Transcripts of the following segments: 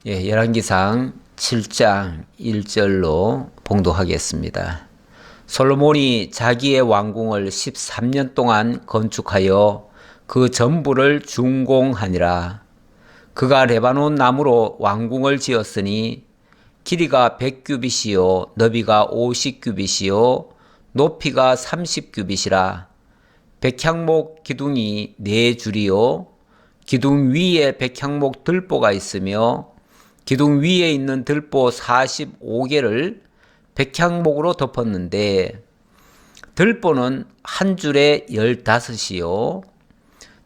열왕기상 7장 1절로 봉독하겠습니다. 솔로몬이 자기의 왕궁을 13년 동안 건축하여 그 전부를 준공하니라. 그가 레바논 나무로 왕궁을 지었으니 길이가 100규빗이요 너비가 50규빗이요 높이가 30규빗이라. 백향목 기둥이 4줄이요 기둥 위에 백향목 들보가 있으며 기둥 위에 있는 들보 45개를 백향목으로 덮었는데 들보는 한 줄에 15이요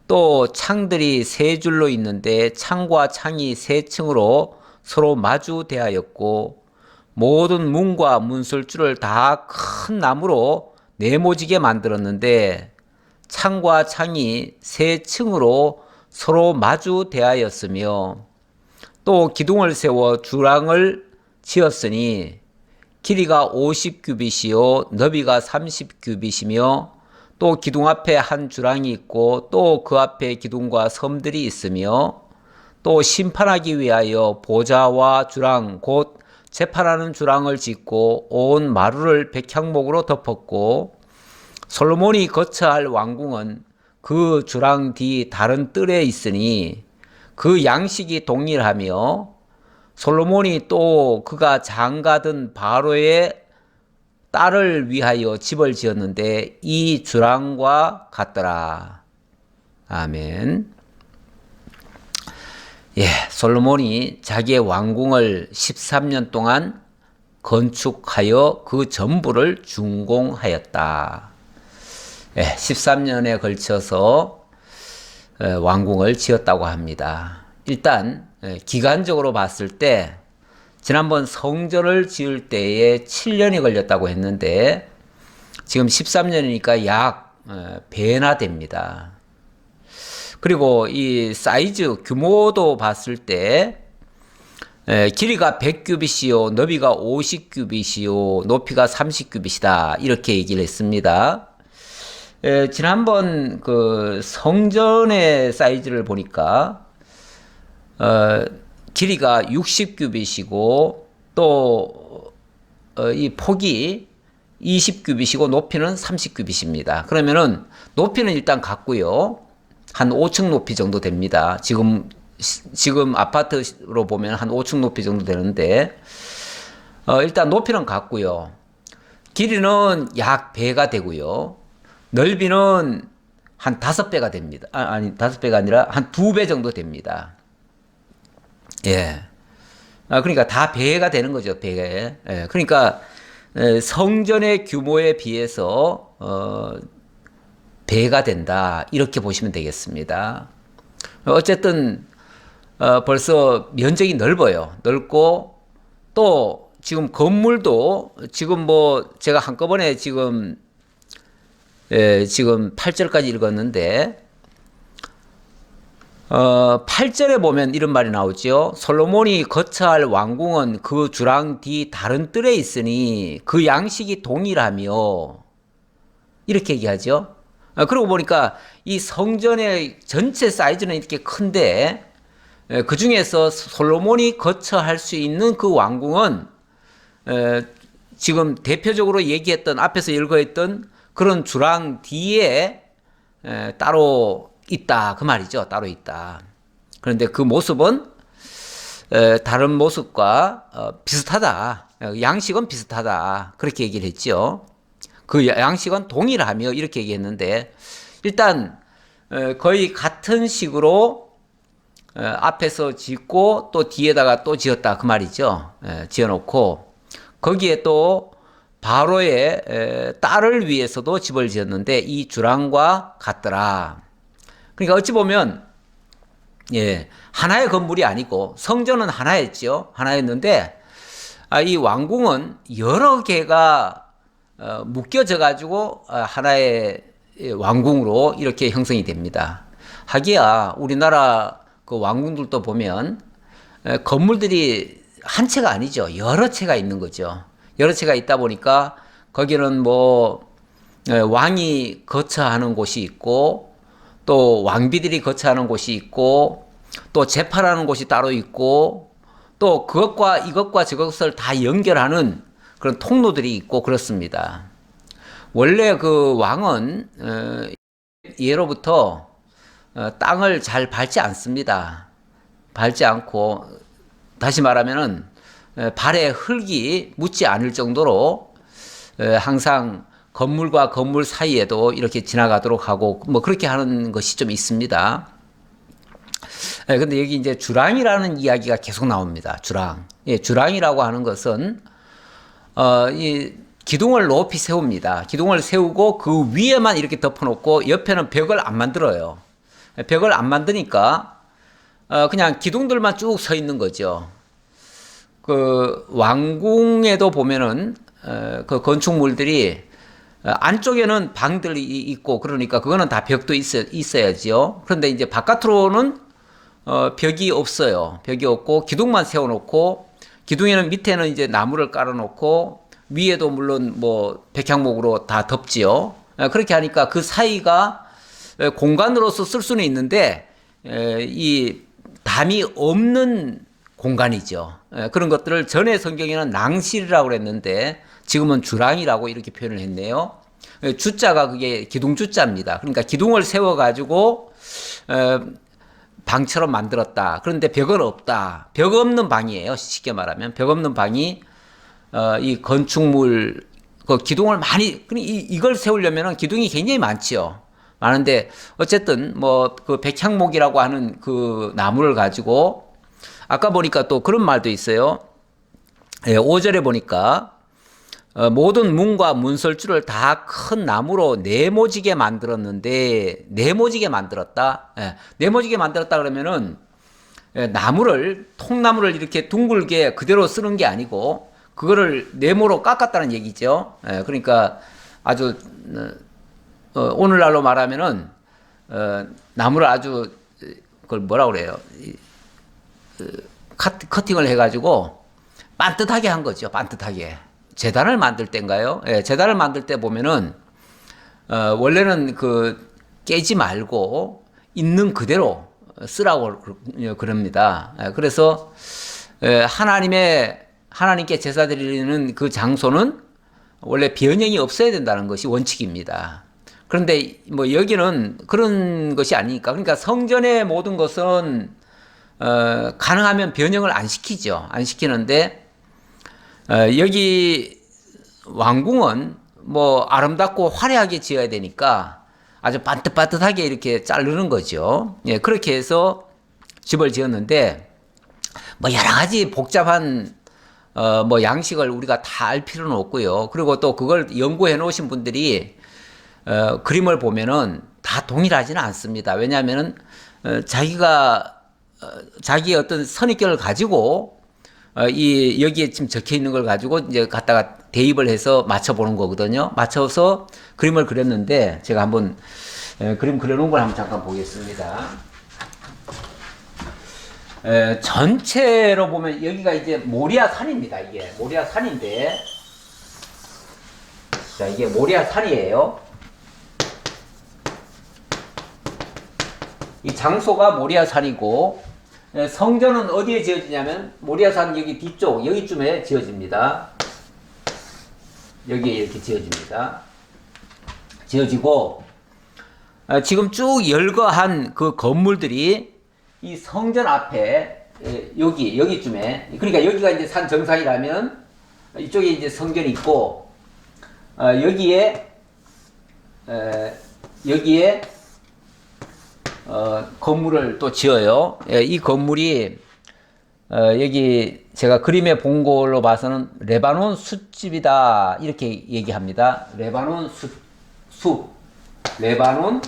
또 창들이 3줄로 있는데 창과 창이 3층으로 서로 마주대하였고 모든 문과 문설줄을 다 큰 나무로 네모지게 만들었는데 창과 창이 3층으로 서로 마주대하였으며 또 기둥을 세워 주랑을 지었으니 길이가 50규빗이요 너비가 30규빗이며 또 기둥 앞에 한 주랑이 있고 또 그 앞에 기둥과 섬들이 있으며 또 심판하기 위하여 보좌와 주랑 곧 재판하는 주랑을 짓고 온 마루를 백향목으로 덮었고 솔로몬이 거처할 왕궁은 그 주랑 뒤 다른 뜰에 있으니 그 양식이 동일하며 솔로몬이 또 그가 장가든 바로의 딸을 위하여 집을 지었는데 이 주랑과 같더라. 아멘. 솔로몬이 자기의 왕궁을 13년 동안 건축하여 그 전부를 준공하였다. 13년에 걸쳐서 왕궁을 지었다고 합니다. 일단 기간적으로 봤을 때 지난번 성전을 지을 때에 7년이 걸렸다고 했는데 지금 13년이니까 약 배나 됩니다. 그리고 이 사이즈 규모도 봤을 때 길이가 100규빗이요 너비가 50규빗이요 높이가 30규빗이다 이렇게 얘기를 했습니다. 지난번 그 성전의 사이즈를 보니까 길이가 60규빗이고 또 이 폭이 20규빗이고 높이는 30규빗입니다. 그러면은 높이는 일단 같고요. 한 5층 높이 정도 됩니다. 지금 아파트로 보면 한 5층 높이 정도 되는데 일단 높이는 같고요. 길이는 약 배가 되고요. 넓이는 한 5배가 됩니다. 아니 5배가 아니라 한 2배 정도 됩니다. 그러니까 다 배가 되는 거죠. 배. 그러니까 성전의 규모에 비해서 배가 된다 이렇게 보시면 되겠습니다. 어쨌든 벌써 면적이 넓고 또 지금 건물도 지금 뭐 제가 한꺼번에 지금 8절까지 읽었는데 8절에 보면 이런 말이 나오죠. 솔로몬이 거처할 왕궁은 그 주랑 뒤 다른 뜰에 있으니 그 양식이 동일하며 이렇게 얘기하죠. 그러고 보니까 이 성전의 전체 사이즈는 이렇게 큰데 그 중에서 솔로몬이 거처할 수 있는 그 왕궁은 지금 대표적으로 얘기했던 앞에서 읽어했던 그런 주랑 뒤에 따로 있다 그 말이죠. 따로 있다. 그런데 그 모습은 다른 모습과 비슷하다. 양식은 비슷하다. 그렇게 얘기를 했죠. 그 양식은 동일하며 이렇게 얘기했는데 일단 거의 같은 식으로 앞에서 짓고 또 뒤에다가 또 지었다 그 말이죠. 지어놓고 거기에 또 바로의 딸을 위해서도 집을 지었는데 이 주랑과 같더라. 그러니까 어찌 보면 하나의 건물이 아니고 성전은 하나였죠. 하나였는데 이 왕궁은 여러 개가 묶여져 가지고 하나의 왕궁으로 이렇게 형성이 됩니다. 하기야 우리나라 그 왕궁들도 보면 건물들이 한 채가 아니죠. 여러 채가 있는 거죠. 여러 채가 있다 보니까 거기는 뭐 왕이 거처하는 곳이 있고 또 왕비들이 거처하는 곳이 있고 또 재판하는 곳이 따로 있고 또 그것과 이것과 저것을 다 연결하는 그런 통로들이 있고 그렇습니다. 원래 그 왕은 예로부터 땅을 잘 밟지 않습니다. 밟지 않고 다시 말하면은 발에 흙이 묻지 않을 정도로 항상 건물과 건물 사이에도 이렇게 지나가도록 하고 뭐 그렇게 하는 것이 좀 있습니다. 근데 여기 이제 주랑이라는 이야기가 계속 나옵니다. 주랑. 예, 주랑이라고 하는 것은 이 기둥을 높이 세웁니다. 기둥을 세우고 그 위에만 이렇게 덮어놓고 옆에는 벽을 안 만들어요. 벽을 안 만드니까 그냥 기둥들만 쭉 서 있는 거죠. 그 왕궁에도 보면은 그 건축물들이 안쪽에는 방들이 있고 그러니까 그거는 다 벽도 있어야지요. 그런데 이제 바깥으로는 벽이 없어요. 벽이 없고 기둥만 세워놓고 기둥에는 밑에는 이제 나무를 깔아놓고 위에도 물론 뭐 백향목으로 다 덮지요. 그렇게 하니까 그 사이가 공간으로서 쓸 수는 있는데 이 담이 없는 공간이죠. 그런 것들을 전에 성경에는 낭실이라고 그랬는데 지금은 주랑이라고 이렇게 표현을 했네요. 주자가 그게 기둥 주자입니다. 그러니까 기둥을 세워가지고 방처럼 만들었다. 그런데 벽은 없다. 벽 없는 방이에요. 쉽게 말하면 벽 없는 방이 이 건축물 그 기둥을 많이 이걸 세우려면은 기둥이 굉장히 많지요. 많은데 어쨌든 뭐 그 백향목이라고 하는 그 나무를 가지고 아까 보니까 또 그런 말도 있어요. 5절에 보니까 모든 문과 문설주를 다 큰 나무로 네모지게 만들었는데 네모지게 만들었다. 네모지게 만들었다 그러면은 나무를 통나무를 이렇게 둥글게 그대로 쓰는 게 아니고 그거를 네모로 깎았다는 얘기죠. 그러니까 아주 오늘날로 말하면은 나무를 아주 그걸 뭐라고 그래요? 커팅을 해가지고 반듯하게 한 거죠. 반듯하게. 재단을 만들 때인가요? 재단을 만들 때 보면은 원래는 그 깨지 말고 있는 그대로 쓰라고 그럽니다. 그래서 하나님께 제사 드리는 그 장소는 원래 변형이 없어야 된다는 것이 원칙입니다. 그런데 뭐 여기는 그런 것이 아니니까 그러니까 성전의 모든 것은 가능하면 변형을 안 시키죠. 안 시키는데 여기 왕궁은 뭐 아름답고 화려하게 지어야 되니까 아주 반듯반듯하게 이렇게 자르는 거죠. 예, 그렇게 해서 집을 지었는데 뭐 여러 가지 복잡한 뭐 양식을 우리가 다 알 필요는 없고요. 그리고 또 그걸 연구해 놓으신 분들이 그림을 보면은 다 동일하지는 않습니다. 왜냐하면은 자기가 자기의 어떤 선입견을 가지고 여기에 지금 적혀 있는 걸 가지고 이제 갖다가 대입을 해서 맞춰보는 거거든요. 맞춰서 그림을 그렸는데 제가 한번 그림 그려놓은 걸 한번 잠깐 보겠습니다. 전체로 보면 여기가 이제 모리아 산입니다. 이게 모리아 산인데, 자 이게 모리아 산이에요. 이 장소가 모리아 산이고 성전은 어디에 지어지냐면 모리아 산 여기 뒤쪽 여기쯤에 지어집니다. 여기에 이렇게 지어집니다. 지어지고 지금 쭉 열거한 그 건물들이 이 성전 앞에 여기쯤에 그러니까 여기가 이제 산 정상이라면 이쪽에 이제 성전이 있고 여기에 건물을 또 지어요. 이 건물이 여기 제가 그림에 본 걸로 봐서는 레바논 숲집이다 이렇게 얘기합니다. 레바논 숲 레바논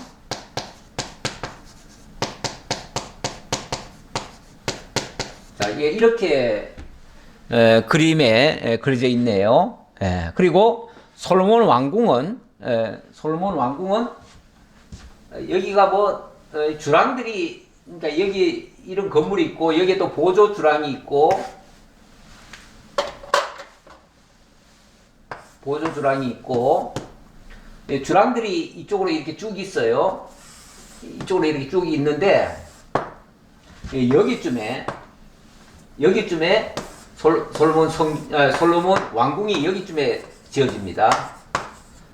자 이게 이렇게 그림에 그려져 있네요. 그리고 솔로몬 왕궁은 여기가 뭐 주랑들이 그러니까 여기 이런 건물이 있고 여기에 또 보조 주랑이 있고 주랑들이 이쪽으로 이렇게 쭉 있어요. 이쪽으로 이렇게 쭉 있는데 여기쯤에 여기쯤에 솔로몬 왕궁이 여기쯤에 지어집니다.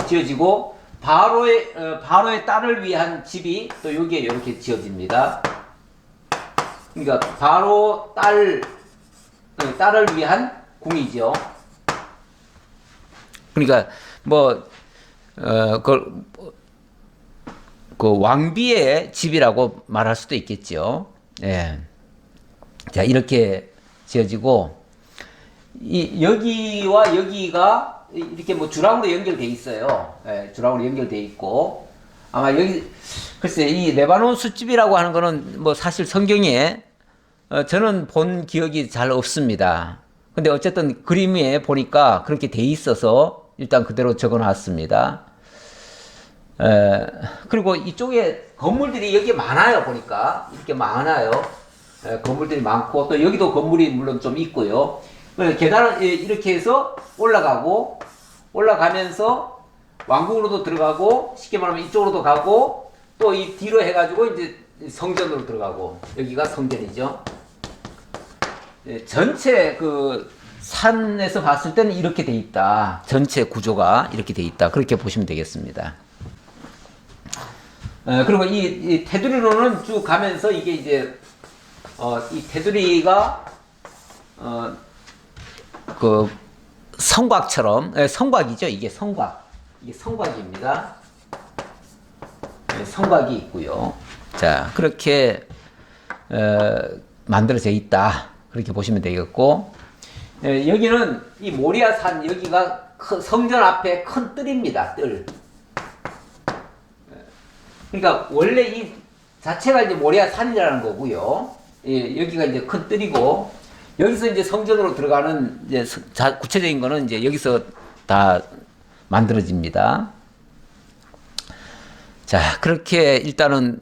지어지고 바로의 딸을 위한 집이 또 여기에 이렇게 지어집니다. 그러니까 바로 딸을 위한 궁이죠. 그러니까 그 왕비의 집이라고 말할 수도 있겠죠. 예. 자, 이렇게 지어지고, 여기와 여기가 이렇게 뭐 주랑으로 연결돼 있어요. 예, 주랑으로 연결돼 있고, 아마 글쎄, 이 레바논 숯집이라고 하는 거는 뭐 사실 성경에, 저는 본 기억이 잘 없습니다. 근데 어쨌든 그림에 보니까 그렇게 돼 있어서 일단 그대로 적어 놨습니다. 그리고 이쪽에 건물들이 여기 많아요. 보니까 이렇게 많아요. 건물들이 많고 또 여기도 건물이 물론 좀 있고요. 계단을 이렇게 해서 올라가면서 왕궁으로도 들어가고, 쉽게 말하면 이쪽으로도 가고, 또 이 뒤로 해가지고 이제 성전으로 들어가고, 여기가 성전이죠. 전체 그 산에서 봤을 때는 이렇게 돼 있다. 전체 구조가 이렇게 돼 있다. 그렇게 보시면 되겠습니다. 그리고 이 테두리로는 쭉 가면서 이게 이제 이 테두리가 그 성곽처럼, 성곽이죠. 이게 성곽입니다. 성곽이 있고요. 자, 그렇게 만들어져 있다. 그렇게 보시면 되겠고, 여기는 이 모리아산, 여기가 성전 앞에 큰 뜰입니다. 뜰. 그러니까 원래 이 자체가 이제 모리아산이라는 거고요. 여기가 이제 큰 뜰이고, 여기서 이제 성전으로 들어가는 이제 구체적인 거는 이제 여기서 다 만들어집니다. 자, 그렇게 일단은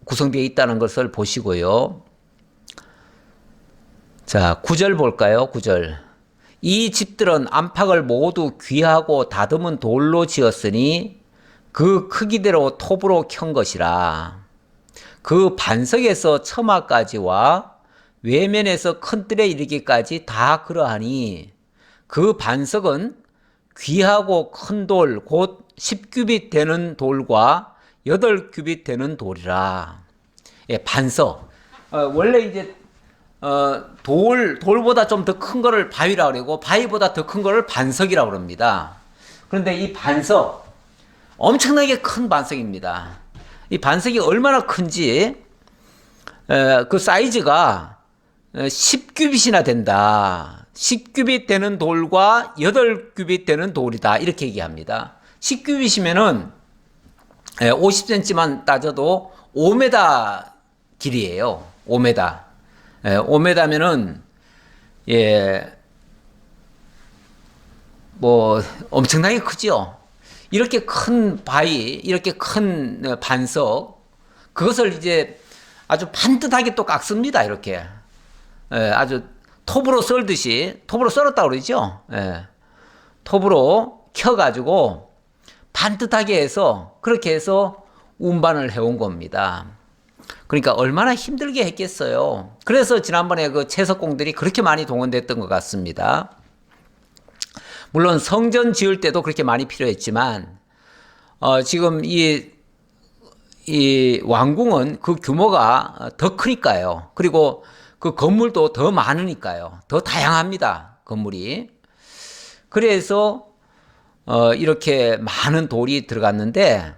구성되어 있다는 것을 보시고요. 자, 9절 볼까요? 9절. 이 집들은 안팎을 모두 귀하고 다듬은 돌로 지었으니 그 크기대로 톱으로 켠 것이라. 그 반석에서 처마까지와 외면에서 큰 뜰에 이르기까지 다 그러하니 그 반석은 귀하고 큰 돌, 곧 10규빗 되는 돌과 8규빗 되는 돌이라. 예, 반석. 원래 이제 돌보다 좀 더 큰 거를 바위라고 그러고, 바위보다 더 큰 거를 반석이라고 그럽니다. 그런데 이 반석, 엄청나게 큰 반석입니다. 이 반석이 얼마나 큰지, 그 사이즈가 10규빗이나 된다. 10규빗 되는 돌과 8규빗 되는 돌이다. 이렇게 얘기합니다. 10규빗이면은 50cm만 따져도 5m 길이에요. 5m. 5m면은, 뭐, 엄청나게 크죠? 이렇게 큰 바위, 이렇게 큰 반석, 그것을 이제 아주 반듯하게 또 깎습니다. 이렇게. 아주 톱으로 썰듯이, 톱으로 썰었다고 그러죠? 톱으로 켜가지고 반듯하게 해서, 그렇게 해서 운반을 해온 겁니다. 그러니까 얼마나 힘들게 했겠어요. 그래서 지난번에 그 채석공들이 그렇게 많이 동원됐던 것 같습니다. 물론 성전 지을 때도 그렇게 많이 필요했지만, 지금 이 왕궁은 그 규모가 더 크니까요. 그리고 그 건물도 더 많으니까요. 더 다양합니다. 건물이. 그래서 이렇게 많은 돌이 들어갔는데,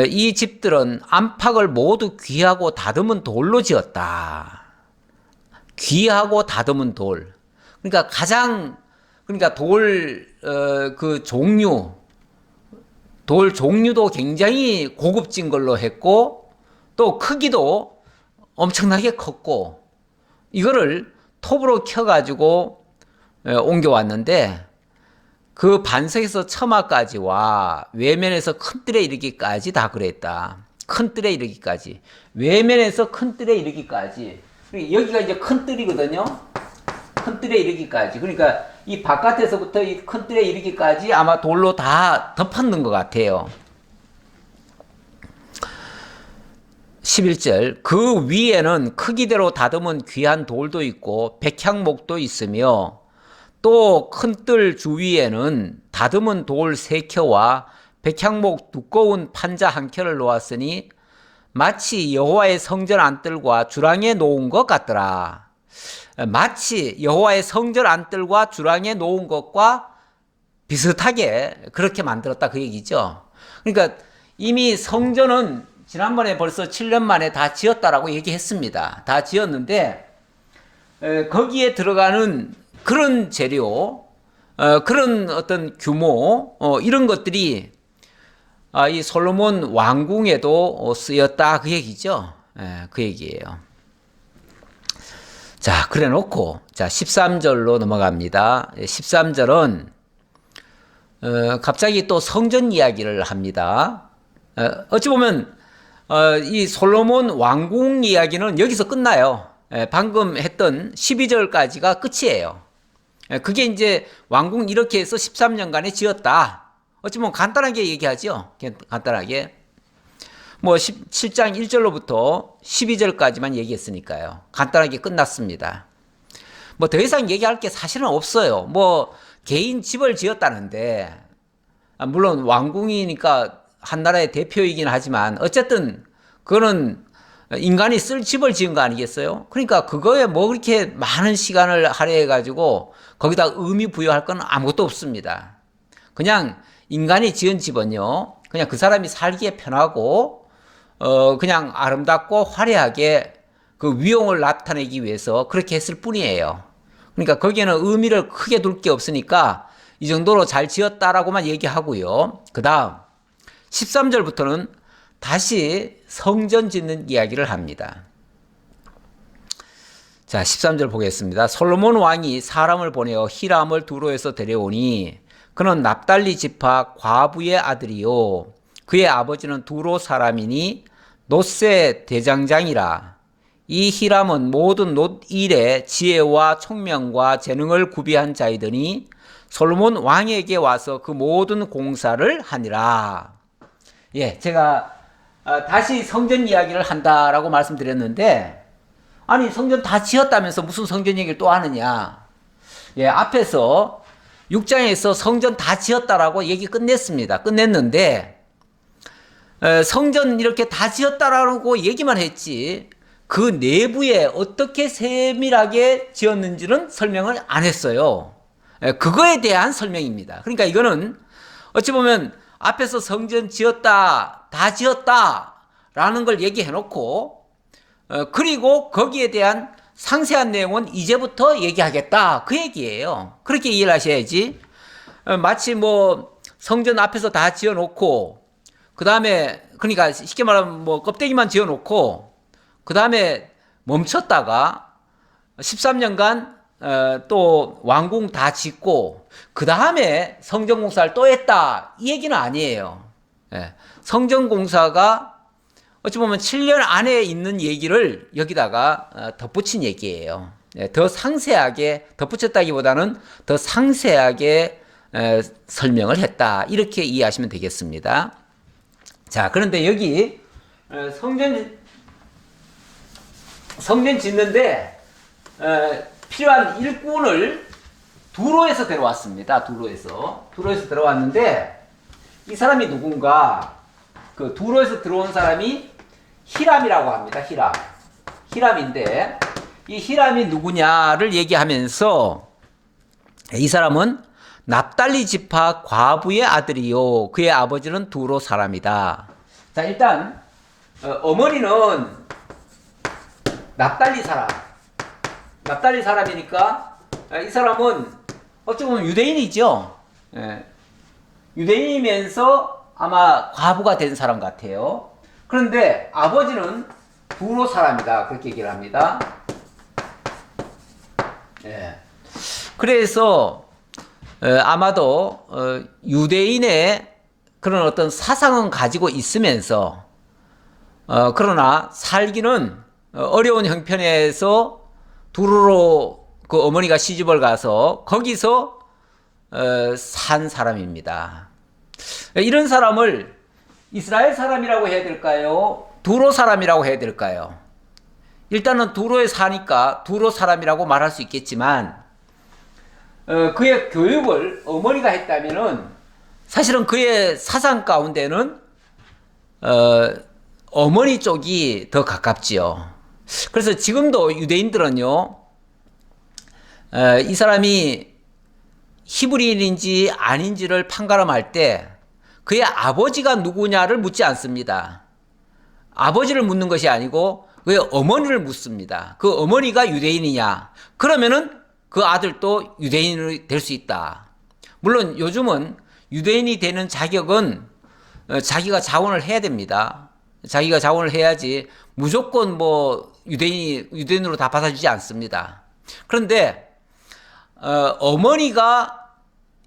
이 집들은 안팎을 모두 귀하고 다듬은 돌로 지었다. 귀하고 다듬은 돌. 그러니까 그러니까 그 돌 종류도 굉장히 고급진 걸로 했고, 또 크기도 엄청나게 컸고, 이거를 톱으로 켜가지고 옮겨왔는데, 그 반석에서 처마까지와 외면에서 큰 뜰에 이르기까지 다 그랬다. 큰 뜰에 이르기까지. 외면에서 큰 뜰에 이르기까지. 여기가 이제 큰 뜰이거든요. 큰 뜰에 이르기까지. 그러니까 이 바깥에서부터 이 큰 뜰에 이르기까지 아마 돌로 다 덮었는 것 같아요. 11절 그 위에는 크기대로 다듬은 귀한 돌도 있고 백향목도 있으며 또 큰 뜰 주위에는 다듬은 돌 3켜와 백향목 두꺼운 판자 1켜를 놓았으니 마치 여호와의 성전 안뜰과 주랑에 놓은 것 같더라. 마치 여호와의 성전 안뜰과 주랑에 놓은 것과 비슷하게 그렇게 만들었다 그 얘기죠. 그러니까 이미 성전은 지난번에 벌써 7년 만에 다 지었다라고 얘기했습니다. 다 지었는데 거기에 들어가는 그런 재료, 그런 어떤 규모, 이런 것들이 이 솔로몬 왕궁에도 쓰였다 그 얘기죠. 그 얘기예요. 자, 그래 놓고 자 13절로 넘어갑니다. 13절은 갑자기 또 성전 이야기를 합니다. 어찌 보면 이 솔로몬 왕궁 이야기는 여기서 끝나요. 방금 했던 12절까지가 끝이에요. 그게 이제 왕궁 이렇게 해서 13년간에 지었다. 어찌 보면 간단하게 얘기하죠. 간단하게. 뭐 7장 1절로부터 12절까지만 얘기했으니까요. 간단하게 끝났습니다. 뭐 더 이상 얘기할 게 사실은 없어요. 뭐 개인 집을 지었다는데 물론 왕궁이니까 한 나라의 대표이긴 하지만 어쨌든 그거는 인간이 쓸 집을 지은 거 아니겠어요? 그러니까 그거에 뭐 그렇게 많은 시간을 할애해가지고 거기다 의미 부여할 건 아무것도 없습니다. 그냥 인간이 지은 집은요, 그냥 그 사람이 살기에 편하고, 그냥 아름답고 화려하게 그 위용을 나타내기 위해서 그렇게 했을 뿐이에요. 그러니까 거기에는 의미를 크게 둘 게 없으니까 이 정도로 잘 지었다라고만 얘기하고요. 그 다음, 13절부터는 다시 성전 짓는 이야기를 합니다. 자, 13절 보겠습니다. 솔로몬 왕이 사람을 보내어 히람을 두로에서 데려오니 그는 납달리 지파 과부의 아들이요 그의 아버지는 두로 사람이니 놋세 대장장이라. 이 히람은 모든 놋 일에 지혜와 총명과 재능을 구비한 자이더니 솔로몬 왕에게 와서 그 모든 공사를 하니라. 예, 제가 다시 성전 이야기를 한다라고 말씀드렸는데, 아니 성전 다 지었다면서 무슨 성전 얘기를 또 하느냐. 예, 앞에서 6장에서 성전 다 지었다라고 얘기 끝냈습니다. 끝냈는데 성전 이렇게 다 지었다라고 얘기만 했지 그 내부에 어떻게 세밀하게 지었는지는 설명을 안 했어요. 그거에 대한 설명입니다. 그러니까 이거는 어찌 보면 앞에서 성전 지었다, 다 지었다라는 걸 얘기해 놓고 그리고 거기에 대한 상세한 내용은 이제부터 얘기하겠다 그 얘기예요. 그렇게 이해를 하셔야지. 마치 뭐 성전 앞에서 다 지어놓고 그 다음에 그러니까 쉽게 말하면 뭐 껍데기만 지어놓고 그 다음에 멈췄다가 13년간 또 왕궁 다 짓고 그 다음에 성전공사를 또 했다 이 얘기는 아니에요. 성전공사가 어찌 보면 7년 안에 있는 얘기를 여기다가 덧붙인 얘기예요. 더 상세하게 덧붙였다기보다는 더 상세하게 설명을 했다 이렇게 이해하시면 되겠습니다. 자, 그런데 여기 성전 짓는데 필요한 일꾼을 두로에서 데려왔습니다. 두로에서 데려왔는데 이 사람이 누군가? 그 두로에서 들어온 사람이 히람이라고 합니다. 히람인데 이 히람이 누구냐를 얘기하면서 이 사람은 납달리 지파 과부의 아들이요 그의 아버지는 두로 사람이다. 자, 일단 어머니는 납달리 사람이니까 이 사람은 어찌 보면 유대인이죠. 유대인이면서 아마 과부가 된 사람 같아요. 그런데 아버지는 두로 사람이다 그렇게 얘기를 합니다. 그래서 아마도 유대인의 그런 어떤 사상은 가지고 있으면서 그러나 살기는 어려운 형편에서 두로로 그 어머니가 시집을 가서 거기서 산 사람입니다. 이런 사람을 이스라엘 사람이라고 해야 될까요? 두로 사람이라고 해야 될까요? 일단은 두로에 사니까 두로 사람이라고 말할 수 있겠지만 그의 교육을 어머니가 했다면은 사실은 그의 사상 가운데는 어머니 쪽이 더 가깝지요. 그래서 지금도 유대인들은요, 이 사람이 히브리인인지 아닌지를 판가름할 때 그의 아버지가 누구냐를 묻지 않습니다. 아버지를 묻는 것이 아니고 그의 어머니를 묻습니다. 그 어머니가 유대인이냐? 그러면은 그 아들도 유대인이 될 수 있다. 물론 요즘은 유대인이 되는 자격은 자기가 자원을 해야 됩니다. 자기가 자원을 해야지 무조건 뭐 유대인으로 다 받아주지 않습니다. 그런데 어머니가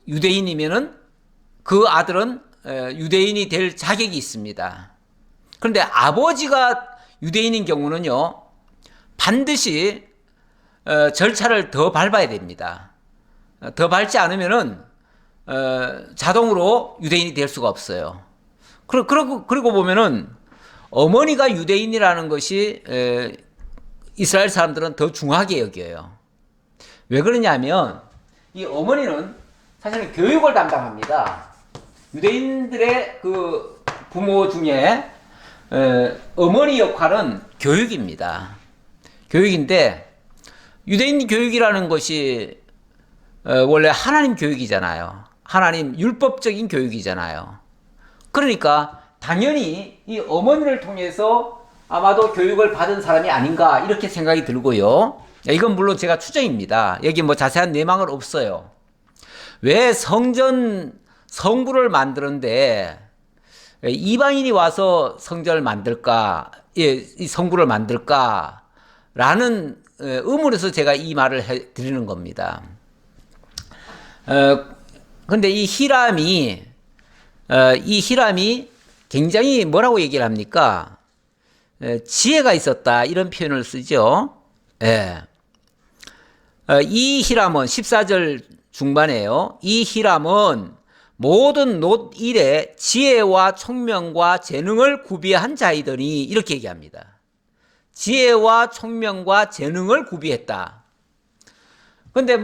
유대인이면은 그 아들은 유대인이 될 자격이 있습니다. 그런데 아버지가 유대인인 경우는요, 반드시 절차를 더 밟아야 됩니다. 더 밟지 않으면은 자동으로 유대인이 될 수가 없어요. 그리고 보면은 어머니가 유대인이라는 것이 이스라엘 사람들은 더 중하게 여겨요. 왜 그러냐면 이 어머니는 사실은 교육을 담당합니다. 유대인들의 그 부모 중에 어머니 역할은 교육입니다. 교육인데 유대인 교육이라는 것이 원래 하나님 교육이잖아요. 하나님 율법적인 교육이잖아요. 그러니까 당연히 이 어머니를 통해서 아마도 교육을 받은 사람이 아닌가 이렇게 생각이 들고요. 이건 물론 제가 추정입니다. 여기 뭐 자세한 내막은 없어요. 왜 성부를 만드는데 이방인이 와서 성전을 만들까, 이 성부를 만들까 라는 의문에서 제가 이 말을 드리는 겁니다. 근데 이 히람이 굉장히 뭐라고 얘기를 합니까? 지혜가 있었다 이런 표현을 쓰죠. 예. 이 히람은 14절 중반에요. 이 히람은 모든 놋일에 지혜와 총명과 재능을 구비한 자이더니 이렇게 얘기합니다. 지혜와 총명과 재능을 구비했다. 근데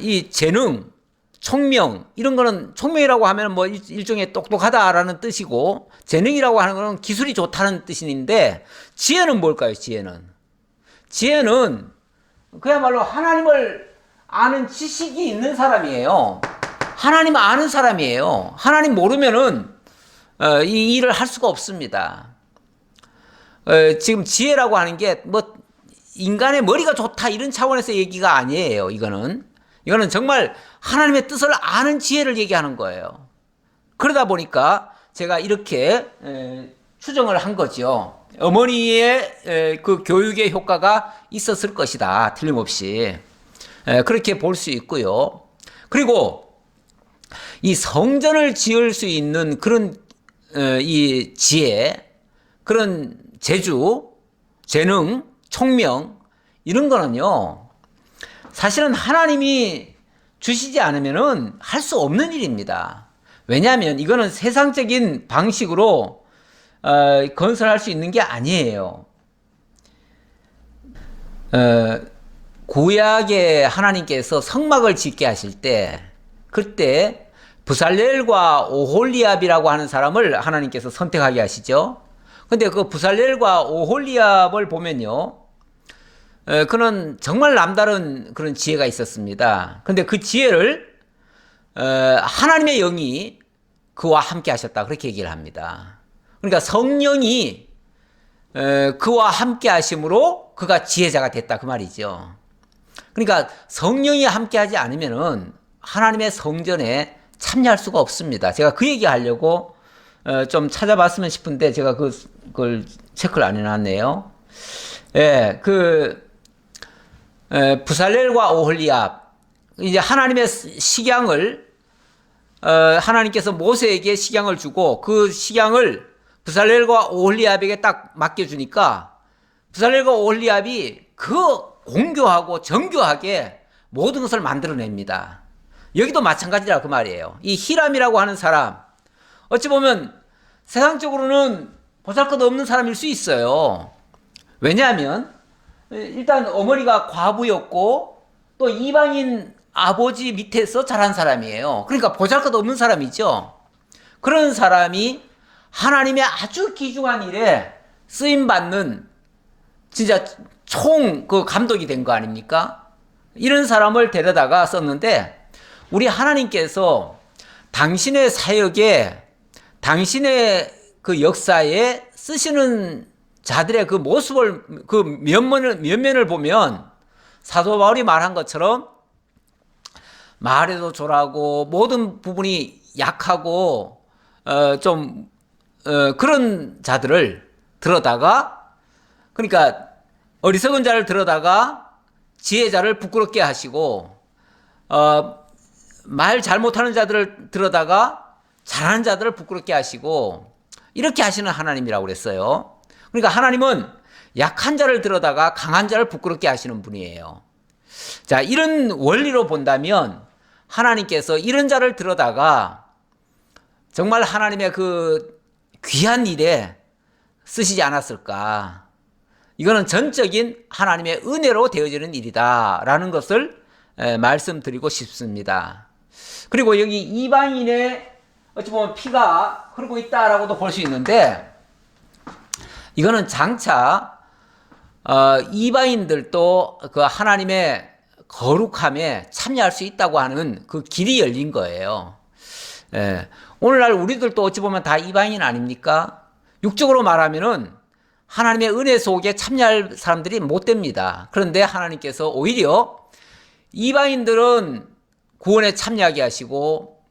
이 재능, 총명 이런 거는 총명이라고 하면 뭐 일종의 똑똑하다라는 뜻이고 재능이라고 하는 거는 기술이 좋다는 뜻인데 지혜는 뭘까요? 지혜는 그야말로 하나님을 아는 지식이 있는 사람이에요. 하나님 아는 사람이에요. 하나님 모르면은 이 일을 할 수가 없습니다. 지금 지혜라고 하는 게 뭐 인간의 머리가 좋다 이런 차원에서 얘기가 아니에요. 이거는 정말 하나님의 뜻을 아는 지혜를 얘기하는 거예요. 그러다 보니까 제가 이렇게 추정을 한 거죠. 어머니의 그 교육의 효과가 있었을 것이다. 틀림없이. 그렇게 볼 수 있고요. 그리고 이 성전을 지을 수 있는 그런 이 지혜, 그런 재주, 재능, 총명 이런 거는요. 사실은 하나님이 주시지 않으면은 할 수 없는 일입니다. 왜냐하면 이거는 세상적인 방식으로 건설할 수 있는 게 아니에요. 구약에 하나님께서 성막을 짓게 하실 때 그때 부살렐과 오홀리압이라고 하는 사람을 하나님께서 선택하게 하시죠. 근데 그 부살렐과 오홀리압을 보면요. 그는 정말 남다른 그런 지혜가 있었습니다. 근데 그 지혜를 하나님의 영이 그와 함께 하셨다. 그렇게 얘기를 합니다. 그러니까 성령이 그와 함께 하심으로 그가 지혜자가 됐다. 그 말이죠. 그러니까 성령이 함께 하지 않으면은 하나님의 성전에 참여할 수가 없습니다. 제가 그 얘기 하려고 좀 찾아봤으면 싶은데 제가 그걸 체크를 안 해놨네요. 예, 부살렐과 오홀리압 이제 하나님의 식양을 하나님께서 모세에게 식양을 주고 그 식양을 부살렐과 오홀리압에게 딱 맡겨주니까 부살렐과 오홀리압이 그 공교하고 정교하게 모든 것을 만들어냅니다. 여기도 마찬가지라 그 말이에요. 이 히람이라고 하는 사람 어찌 보면 세상적으로는 보잘것없는 사람일 수 있어요. 왜냐하면 일단 어머니가 과부였고 또 이방인 아버지 밑에서 자란 사람이에요. 그러니까 보잘것없는 사람이죠. 그런 사람이 하나님의 아주 귀중한 일에 쓰임받는 진짜 총 그 감독이 된 거 아닙니까? 이런 사람을 데려다가 썼는데 우리 하나님께서 당신의 사역에 당신의 그 역사에 쓰시는 자들의 그 모습을 그 면면을 보면 사도 바울이 말한 것처럼 말에도 조라고 모든 부분이 약하고 그런 자들을 들어다가 그러니까 어리석은 자를 들어다가 지혜자를 부끄럽게 하시고 말 잘못하는 자들을 들어다가 잘하는 자들을 부끄럽게 하시고 이렇게 하시는 하나님이라고 그랬어요. 그러니까 하나님은 약한 자를 들어다가 강한 자를 부끄럽게 하시는 분이에요. 자, 이런 원리로 본다면 하나님께서 이런 자를 들어다가 정말 하나님의 그 귀한 일에 쓰시지 않았을까. 이거는 전적인 하나님의 은혜로 되어지는 일이다라는 것을 말씀드리고 싶습니다. 그리고 여기 이방인의 어찌 보면 피가 흐르고 있다라고도 볼 수 있는데 이거는 장차 이방인들도 그 하나님의 거룩함에 참여할 수 있다고 하는 그 길이 열린 거예요. 오늘날 우리들도 어찌 보면 다 이방인 아닙니까? 육적으로 말하면은 하나님의 은혜 속에 참여할 사람들이 못 됩니다. 그런데 하나님께서 오히려 이방인들은 구원에 참여하게 하시고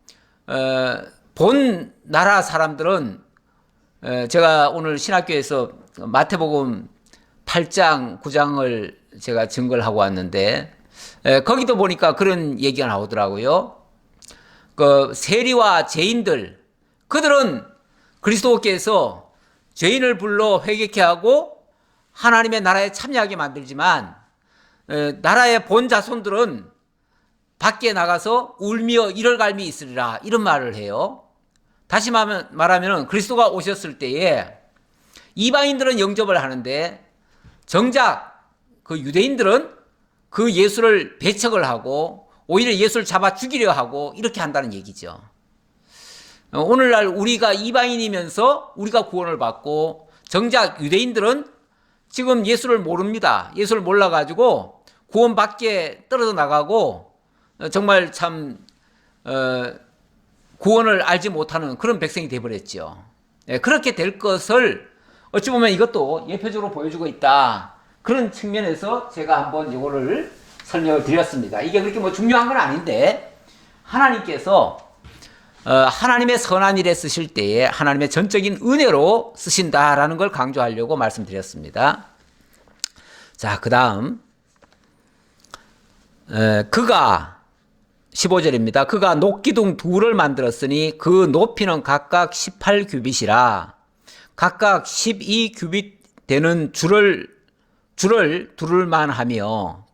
본 나라 사람들은 제가 오늘 신학교에서 마태복음 8장, 9장을 제가 증거를 하고 왔는데 거기도 보니까 그런 얘기가 나오더라고요. 그 세리와 죄인들, 그들은 그리스도께서 죄인을 불러 회개케 하고 하나님의 나라에 참여하게 만들지만 나라의 본 자손들은 밖에 나가서 울며 이럴갈미 있으리라 이런 말을 해요. 다시 말하면 그리스도가 오셨을 때에 이방인들은 영접을 하는데 정작 그 유대인들은 그 예수를 배척을 하고 오히려 예수를 잡아 죽이려 하고 이렇게 한다는 얘기죠. 오늘날 우리가 이방인이면서 우리가 구원을 받고 정작 유대인들은 지금 예수를 모릅니다. 예수를 몰라가지고 구원 밖에 떨어져 나가고 정말 참 구원을 알지 못하는 그런 백성이 되어버렸죠. 그렇게 될 것을 어찌 보면 이것도 예표적으로 보여주고 있다. 그런 측면에서 제가 한번 이거를 설명을 드렸습니다. 이게 그렇게 뭐 중요한 건 아닌데 하나님께서 하나님의 선한 일에 쓰실 때에 하나님의 전적인 은혜로 쓰신다라는 걸 강조하려고 말씀드렸습니다. 자, 그 다음 그가 15절입니다. 그가 녹기둥 둘을 만들었으니 그 높이는 각각 18규빗이라 각각 12규빗 되는 줄을 두를만 하며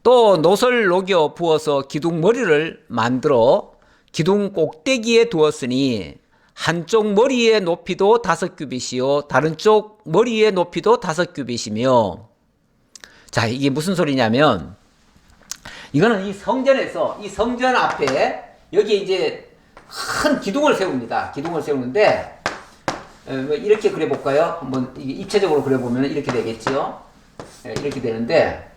또 놋을 녹여 부어서 기둥 머리를 만들어 기둥 꼭대기에 두었으니 한쪽 머리의 높이도 5규빗이요 다른 쪽 머리의 높이도 5규빗이며 자, 이게 무슨 소리냐면 이거는 이 성전에서 이 성전 앞에 여기에 이제 큰 기둥을 세웁니다. 기둥을 세우는데 이렇게 그려볼까요? 한번 입체적으로 그려보면 이렇게 되겠죠. 이렇게 되는데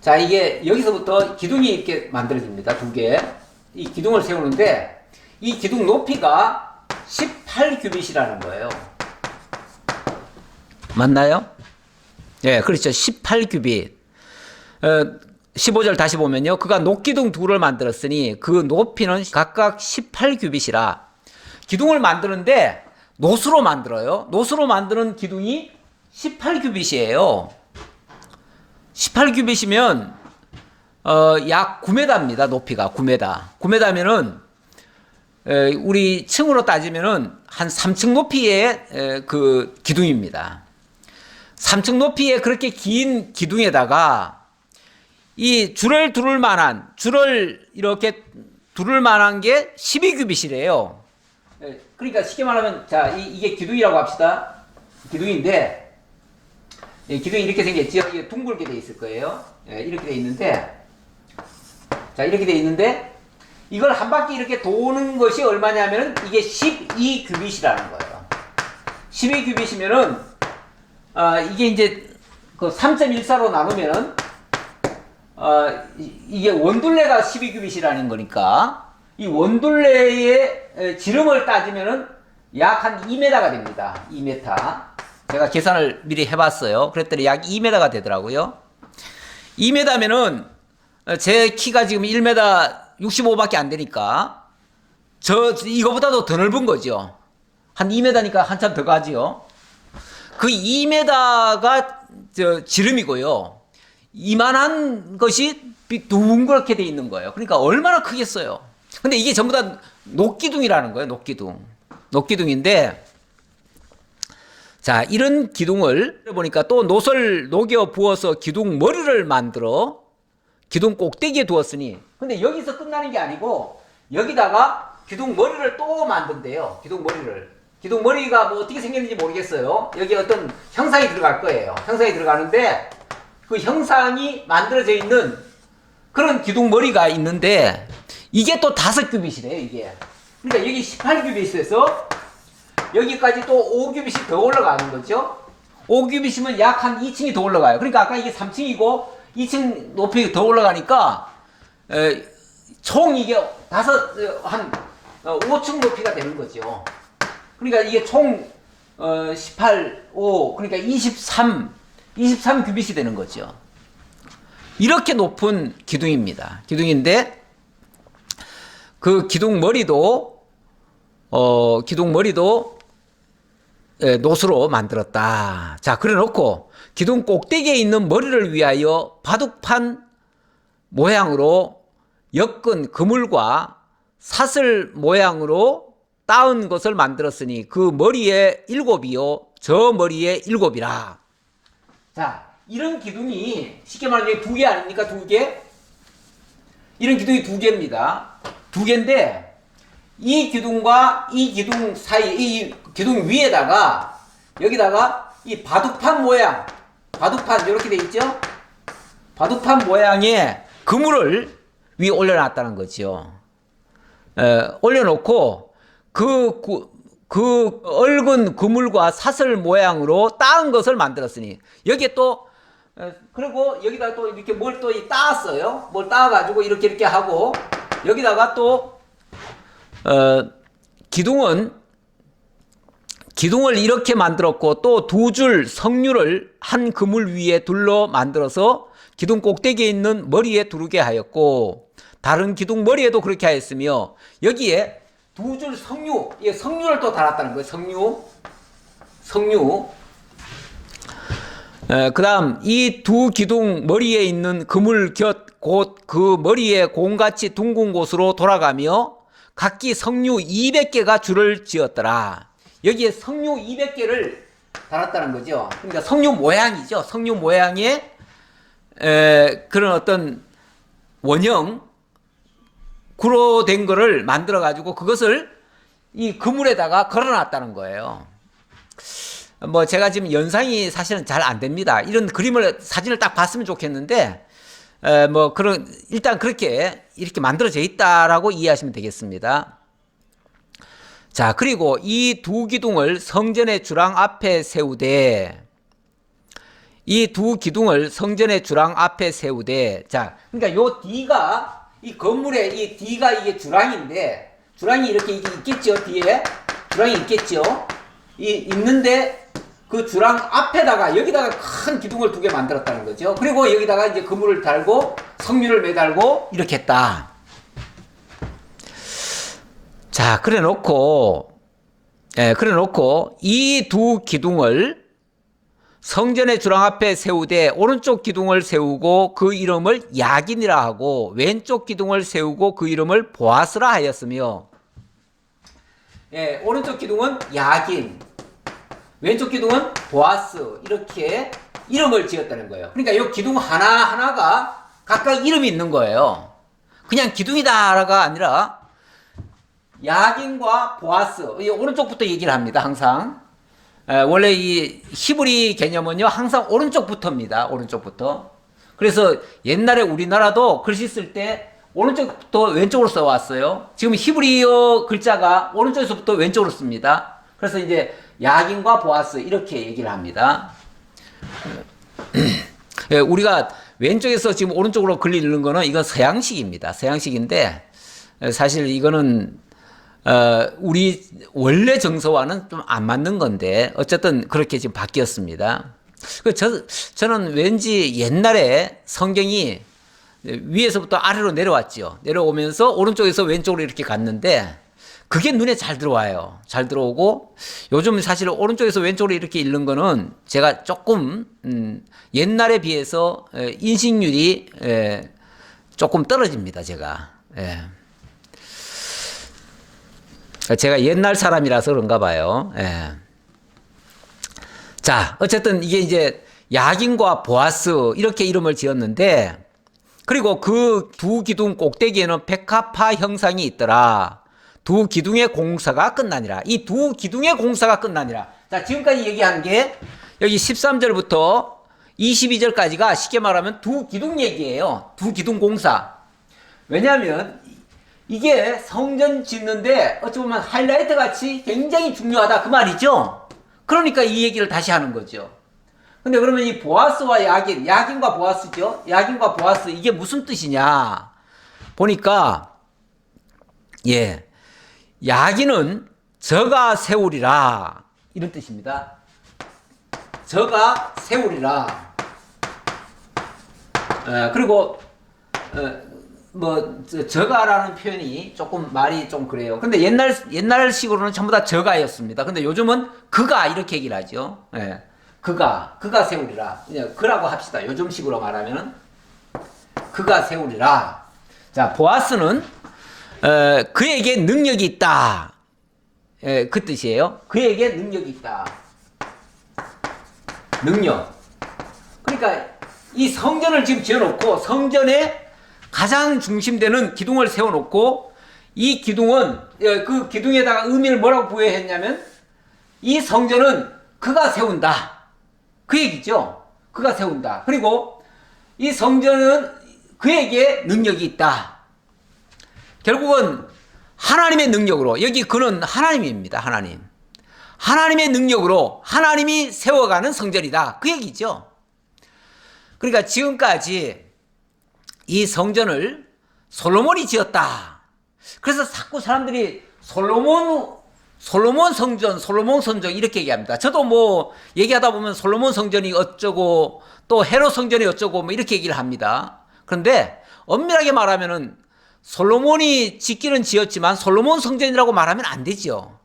자, 이게 여기서부터 기둥이 이렇게 만들어집니다. 두 개. 이 기둥을 세우는데 이 기둥 높이가 18규빗이라는 거예요. 맞나요? 예, 그렇죠. 18규빗. 15절 다시 보면요. 그가 녹기둥 둘을 만들었으니 그 높이는 각각 18규빗이라. 기둥을 만드는데 놋으로 만들어요. 놋으로 만드는 기둥이 18규빗이에요. 18규빗이면 약 9m입니다. 높이가 9m. 9m면은 우리 층으로 따지면은 한 3층 높이의 그 기둥입니다. 3층 높이의 그렇게 긴 기둥에다가 이 줄을 두를 만한 게 12규빗이래요. 그러니까 쉽게 말하면 자, 이게 기둥이라고 합시다. 기둥인데, 기둥이 이렇게 생겼죠? 이게 둥글게 돼 있을 거예요. 이렇게 돼 있는데, 자, 이렇게 돼 있는데, 이걸 한 바퀴 이렇게 도는 것이 얼마냐면은, 이게 12규빗이라는 거예요. 12규빗이면은, 이게 이제, 그 3.14로 나누면은, 이게 원둘레가 12규빗이라는 거니까, 이 원둘레의 지름을 따지면은 약 한 2m가 됩니다. 2m. 제가 계산을 미리 해봤어요. 그랬더니 약 2m가 되더라고요. 2m면은 제 키가 지금 1m 65밖에 안 되니까 이거보다도 더 넓은 거죠. 한 2m니까 한참 더 가지요. 그 2m가 지름이고요. 이만한 것이 둥그렇게 돼 있는 거예요. 그러니까 얼마나 크겠어요. 근데 이게 전부 다 녹기둥이라는 거예요. 녹기둥인데, 자, 이런 기둥을 보니까 또 노설 녹여 부어서 기둥 머리를 만들어 기둥 꼭대기에 두었으니, 근데 여기서 끝나는 게 아니고 여기다가 기둥 머리를 또 만든대요. 기둥 머리가 뭐 어떻게 생겼는지 모르겠어요. 여기 어떤 형상이 들어갈 거예요. 형상이 들어가는데 그 형상이 만들어져 있는 그런 기둥 머리가 있는데, 이게 또 5규빗이래요, 이게. 그러니까 여기 18규빗에서 여기까지 또 5규빗이 더 올라가는 거죠. 5규빗이면 약 한 2층이 더 올라가요. 그러니까 아까 이게 3층이고 2층 높이 더 올라가니까 총 이게 한 5층 높이가 되는 거죠. 그러니까 이게 총 18, 5, 그러니까 23규빗이 되는 거죠. 이렇게 높은 기둥인데 그 기둥 머리도 노수로 만들었다. 자, 그래 놓고 기둥 꼭대기에 있는 머리를 위하여 바둑판 모양으로 엮은 그물과 사슬 모양으로 따은 것을 만들었으니 그 머리에 7이요 저 머리에 7이라. 자, 이런 기둥이 쉽게 말하면 2개 아닙니까? 2개? 이런 기둥이 2개입니다. 2개인데 이 기둥과 이 기둥 사이, 이 기둥 위에다가 여기다가 이 바둑판 모양, 바둑판 이렇게 돼 있죠? 바둑판 모양의 그물을 위에 올려놨다는 거죠. 올려놓고 그 얽은 그물과 사슬 모양으로 따은 것을 만들었으니 여기에 또 그리고 여기다가 또 이렇게 뭘 또 따았어요. 뭘 따가지고 이렇게 하고 여기다가 또 기둥을 이렇게 만들었고 또 2줄 석류를 한 그물 위에 둘러 만들어서 기둥 꼭대기에 있는 머리에 두르게 하였고 다른 기둥 머리에도 그렇게 하였으며 여기에 2줄 석류, 석류를 또 달았다는 거예요. 석류. 그 다음 이 2 기둥 머리에 있는 그물 곁 곧 그 머리에 공같이 둥근 곳으로 돌아가며 각기 석류 200개가 줄을 지었더라. 여기에 석류 200개를 달았다는 거죠. 그러니까 석류 모양이죠. 석류 모양의 그런 어떤 원형 구로된 거를 만들어 가지고 그것을 이 그물에다가 걸어놨다는 거예요. 뭐 제가 지금 연상이 사실은 잘 안 됩니다. 이런 사진을 딱 봤으면 좋겠는데 일단 이렇게 만들어져 있다라고 이해하시면 되겠습니다. 자, 그리고 이 2 기둥을 성전의 주랑 앞에 세우되 자, 그러니까 요 D가 이 건물의 이 D가 이게 주랑인데 주랑이 이렇게 있겠죠. 뒤에 주랑이 있겠죠. 있는데 그 주랑 앞에다가 여기다가 큰 기둥을 2개 만들었다는 거죠. 그리고 여기다가 이제 그물을 달고 석류를 매달고 이렇게 했다. 자, 그래 놓고 이 2 기둥을 성전의 주랑 앞에 세우되 오른쪽 기둥을 세우고 그 이름을 야긴이라 하고 왼쪽 기둥을 세우고 그 이름을 보아스라 하였으며 오른쪽 기둥은 야긴, 왼쪽 기둥은 보아스 이렇게 이름을 지었다는 거예요. 그러니까 이 기둥 하나하나가 각각 이름이 있는 거예요. 그냥 기둥이다가 아니라 야긴과 보아스, 오른쪽부터 얘기를 합니다. 항상 원래 이 히브리 개념은요, 항상 오른쪽부터입니다. 오른쪽부터. 그래서 옛날에 우리나라도 글씨 쓸 때 오른쪽부터 왼쪽으로 써왔어요. 지금 히브리어 글자가 오른쪽에서부터 왼쪽으로 씁니다. 그래서 이제 야긴과 보아스 이렇게 얘기를 합니다. 우리가 왼쪽에서 지금 오른쪽으로 글 읽는 거는 이건 서양식입니다. 서양식인데 사실 이거는 우리 원래 정서와는 좀 안 맞는 건데 어쨌든 그렇게 지금 바뀌었습니다. 저는 왠지 옛날에 성경이 위에서부터 아래로 내려왔죠. 내려오면서 오른쪽에서 왼쪽으로 이렇게 갔는데 그게 눈에 잘 들어와요. 잘 들어오고 요즘 사실 오른쪽에서 왼쪽으로 이렇게 읽는 거는 제가 조금 옛날에 비해서 인식률이 조금 떨어집니다. 제가 옛날 사람이라서 그런가 봐요. 자, 어쨌든 이게 이제 야긴과 보아스 이렇게 이름을 지었는데 그리고 그 두 기둥 꼭대기에는 백합화 형상이 있더라. 두 기둥의 공사가 끝나니라. 이 두 기둥의 공사가 끝나니라. 자, 지금까지 얘기한 게 여기 13절부터 22절까지가 쉽게 말하면 두 기둥 얘기예요. 두 기둥 공사. 왜냐하면 이게 성전 짓는데 어찌 보면 하이라이트 같이 굉장히 중요하다 그 말이죠. 그러니까 이 얘기를 다시 하는 거죠. 근데 그러면 이 보아스와 야긴과 보아스죠. 야긴과 보아스 이게 무슨 뜻이냐 보니까 야긴은 저가 세우리라 이런 뜻입니다. 저가 세우리라. 그리고 저가라는 표현이 조금 말이 좀 그래요. 근데 옛날식으로는 전부 다 저가였습니다. 근데 요즘은 그가 이렇게 얘기를 하죠. 그가 세우리라. 그라고 합시다. 요즘식으로 말하면 그가 세우리라. 자, 보아스는 그에게 능력이 있다. 그 뜻이에요. 그에게 능력이 있다. 능력. 그러니까 이 성전을 지금 지어놓고 성전에 가장 중심되는 기둥을 세워놓고 이 기둥은 그 기둥에다가 의미를 뭐라고 부여했냐면 이 성전은 그가 세운다. 그 얘기죠. 그가 세운다. 그리고 이 성전은 그에게 능력이 있다. 결국은 하나님의 능력으로 여기 그는 하나님입니다. 하나님의 능력으로 하나님이 세워가는 성전이다. 그 얘기죠. 그러니까 지금까지 이 성전을 솔로몬이 지었다. 그래서 자꾸 사람들이 솔로몬 성전 이렇게 얘기합니다. 저도 뭐 얘기하다 보면 솔로몬 성전이 어쩌고 또 헤롯 성전이 어쩌고 뭐 이렇게 얘기를 합니다. 그런데 엄밀하게 말하면은 솔로몬이 짓기는 지었지만 솔로몬 성전이라고 말하면 안 되죠.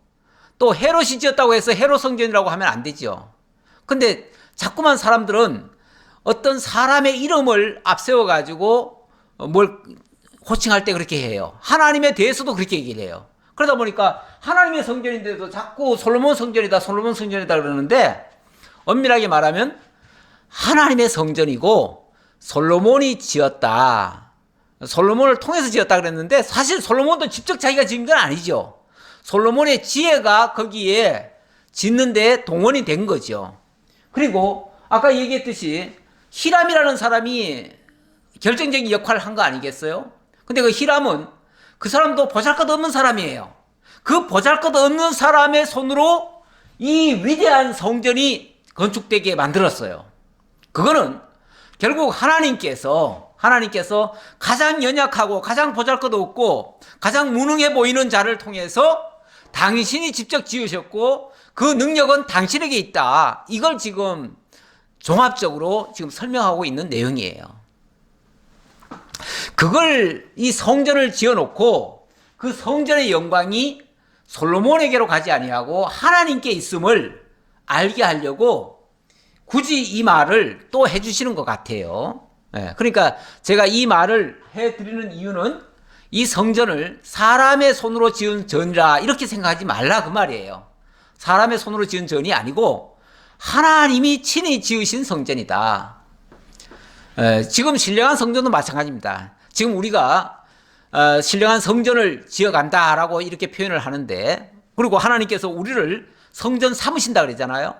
또 헤롯이 지었다고 해서 헤롯 성전이라고 하면 안 되죠. 근데 자꾸만 사람들은 어떤 사람의 이름을 앞세워 가지고 뭘 호칭할 때 그렇게 해요. 하나님에 대해서도 그렇게 얘기를 해요. 그러다 보니까 하나님의 성전인데도 자꾸 솔로몬 성전이다 그러는데 엄밀하게 말하면 하나님의 성전이고 솔로몬이 지었다. 솔로몬을 통해서 지었다 그랬는데 사실 솔로몬도 직접 자기가 지은 건 아니죠. 솔로몬의 지혜가 거기에 짓는 데 동원이 된 거죠. 그리고 아까 얘기했듯이 히람이라는 사람이 결정적인 역할을 한 거 아니겠어요? 근데 그 히람은 그 사람도 보잘것없는 사람이에요. 그 보잘것없는 사람의 손으로 이 위대한 성전이 건축되게 만들었어요. 그거는 결국 하나님께서 가장 연약하고 가장 보잘것없고 가장 무능해 보이는 자를 통해서 당신이 직접 지으셨고 그 능력은 당신에게 있다. 이걸 지금 종합적으로 지금 설명하고 있는 내용이에요. 그걸 이 성전을 지어놓고 그 성전의 영광이 솔로몬에게로 가지 아니하고 하나님께 있음을 알게 하려고 굳이 이 말을 또 해주시는 것 같아요. 그러니까 제가 이 말을 해드리는 이유는 이 성전을 사람의 손으로 지은 전이라 이렇게 생각하지 말라 그 말이에요. 사람의 손으로 지은 전이 아니고 하나님이 친히 지으신 성전이다. 지금 신령한 성전도 마찬가지입니다. 지금 우리가 신령한 성전을 지어간다라고 이렇게 표현을 하는데 그리고 하나님께서 우리를 성전 삼으신다 그러잖아요.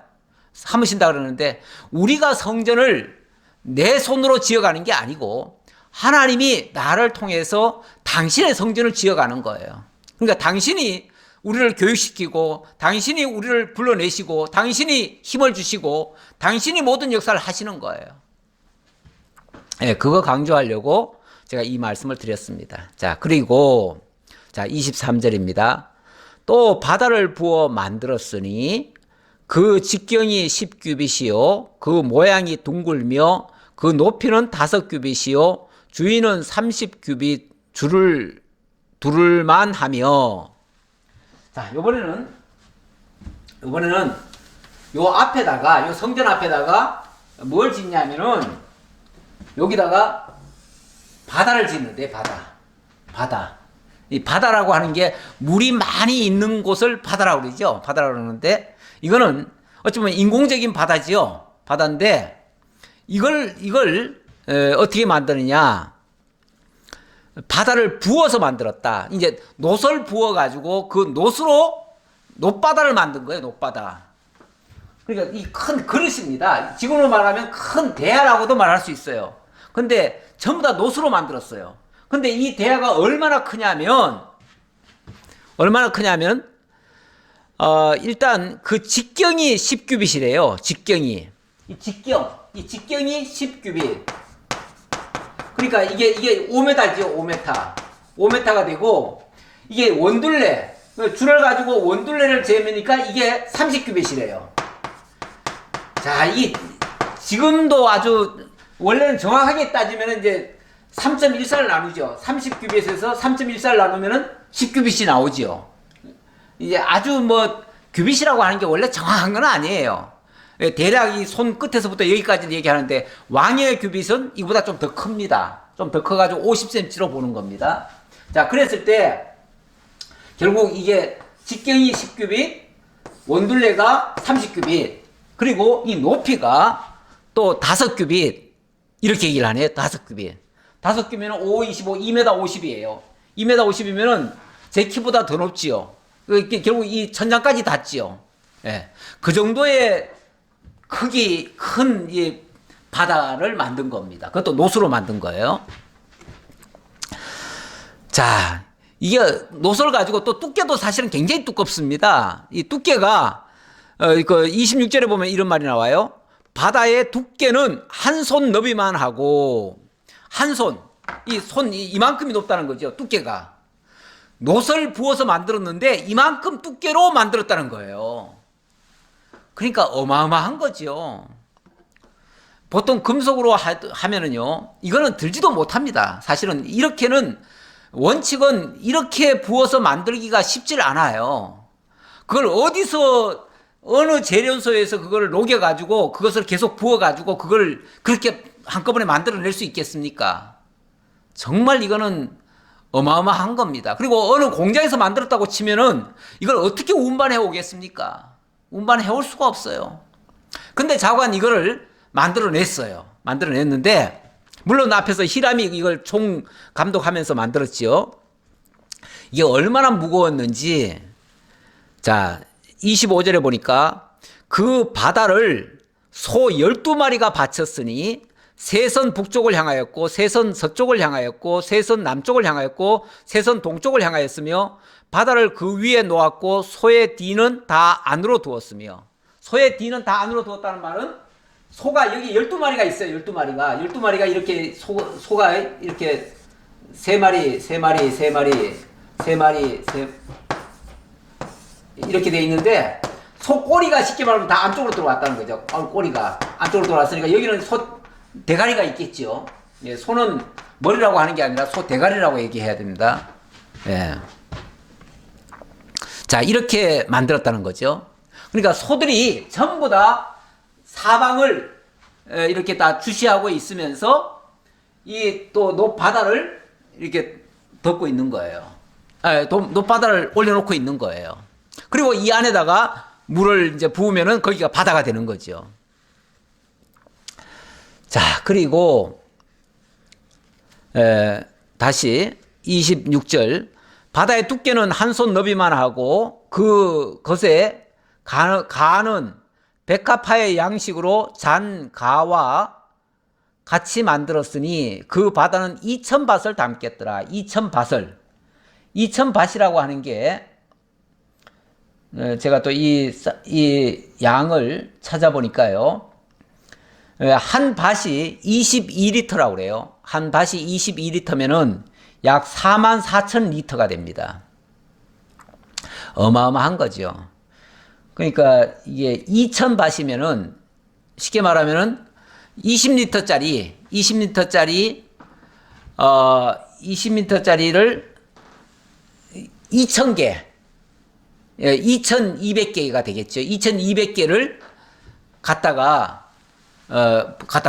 삼으신다 그러는데 우리가 성전을 내 손으로 지어가는 게 아니고 하나님이 나를 통해서 당신의 성전을 지어가는 거예요. 그러니까 당신이 우리를 교육시키고 당신이 우리를 불러내시고 당신이 힘을 주시고 당신이 모든 역사를 하시는 거예요. 예, 그거 강조하려고 제가 이 말씀을 드렸습니다. 자, 그리고 자, 23절입니다. 또 바다를 부어 만들었으니 그 직경이 10규빗이요 그 모양이 둥글며 그 높이는 5규빗이요 주위는 30규빗 줄을 두를만 하며. 자, 요번에는 요 앞에다가 요 성전 앞에다가 뭘 짓냐면은 여기다가 바다를 짓는데 바다. 이 바다라고 하는 게 물이 많이 있는 곳을 바다라고 그러죠. 바다라고 그러는데 이거는 어쩌면 인공적인 바다지요. 바다인데 이걸 어떻게 만드느냐? 바다를 부어서 만들었다. 이제 놋을 부어가지고 그 놋으로 놋바다를 만든 거예요. 놋바다. 그러니까 이 큰 그릇입니다. 지금으로 말하면 큰 대야라고도 말할 수 있어요. 근데 전부 다 놋으로 만들었어요. 근데 이 대야가 얼마나 크냐면 일단 그 직경이 10규빗이래요. 직경이. 이 직경이 10규빗. 그러니까 이게 5m죠, 5m. 5m가 되고, 이게 원둘레, 줄을 가지고 원둘레를 재면니까 이게 30규빗이래요. 자, 지금도 아주, 원래는 정확하게 따지면 이제 3.14를 나누죠. 30규빗에서 3.14를 나누면은 10규빗이 나오죠. 이제 아주 규빗이라고 하는 게 원래 정확한 건 아니에요. 대략 이 손 끝에서부터 여기까지는 얘기하는데 왕의 규빗은 이보다 좀 더 큽니다. 좀 더 커가지고 50cm로 보는 겁니다. 자, 그랬을 때 결국 이게 직경이 10규빗, 원둘레가 30규빗, 그리고 이 높이가 또 5규빗 이렇게 얘기를 하네요. 5규빗. 5규빗은 5, 25, 2m 50이에요. 2m 50이면은 제 키보다 더 높지요. 결국 이 천장까지 닿지요. 예. 그 정도의 크기 큰 이 바다를 만든 겁니다. 그것도 놋으로 만든 거예요. 자, 이게 놋을 가지고 또 두께도 사실은 굉장히 두껍습니다. 이 두께가 그 26절에 보면 이런 말이 나와요. 바다의 두께는 한 손 너비만 하고 한 손, 이 손 이만큼이 높다는 거죠. 두께가. 놋을 부어서 만들었는데 이만큼 두께로 만들었다는 거예요. 그러니까 어마어마한 거죠. 보통 금속으로 하면은요, 이거는 들지도 못합니다. 사실은 원칙은 이렇게 부어서 만들기가 쉽질 않아요. 그걸 어느 재련소에서 그걸 녹여가지고 그것을 계속 부어가지고 그걸 그렇게 한꺼번에 만들어낼 수 있겠습니까? 정말 이거는 어마어마한 겁니다. 그리고 어느 공장에서 만들었다고 치면은 이걸 어떻게 운반해 오겠습니까? 운반해 올 수가 없어요. 근데 자관 이거를 만들어냈어요. 만들어냈는데, 물론 앞에서 히람이 이걸 총 감독하면서 만들었지요. 이게 얼마나 무거웠는지, 자, 25절에 보니까 그 바다를 소 12마리가 바쳤으니 세선 북쪽을 향하였고 세선 서쪽을 향하였고 세선 남쪽을 향하였고 세선 동쪽을 향하였으며 바다를 그 위에 놓았고 소의 뒤는 다 안으로 두었으며. 소의 뒤는 다 안으로 두었다는 말은 소가 여기 12마리가 있어요. 12마리가 이렇게 소가 이렇게 3마리 이렇게 돼 있는데 소 꼬리가 쉽게 말하면 다 안쪽으로 들어왔다는 거죠. 꼬리가 안쪽으로 들어왔으니까 여기는 소 대가리가 있겠죠. 예, 소는 머리라고 하는 게 아니라 소 대가리라고 얘기해야 됩니다. 예. 자, 이렇게 만들었다는 거죠. 그러니까 소들이 전부 다 사방을 이렇게 다 주시하고 있으면서 이 또 높바다를 이렇게 덮고 있는 거예요. 높바다를 올려놓고 있는 거예요. 그리고 이 안에다가 물을 이제 부으면은 거기가 바다가 되는 거죠. 자, 그리고 다시 26절 바다의 두께는 한 손 너비만 하고 그것에 가는 백합화의 양식으로 잔 가와 같이 만들었으니 그 바다는 2000밭을 담겠더라. 2000밭을. 2000밭이라고 하는 게 제가 또 이 양을 찾아보니까요. 한 밭이 22리터라고 그래요. 한 밭이 22리터면은 약 44,000리터가 됩니다. 어마어마한 거죠. 그러니까 이게 2000밭이면은 쉽게 말하면은 20리터짜리를 2000개, 2200개가 되겠죠. 2200개를 갖다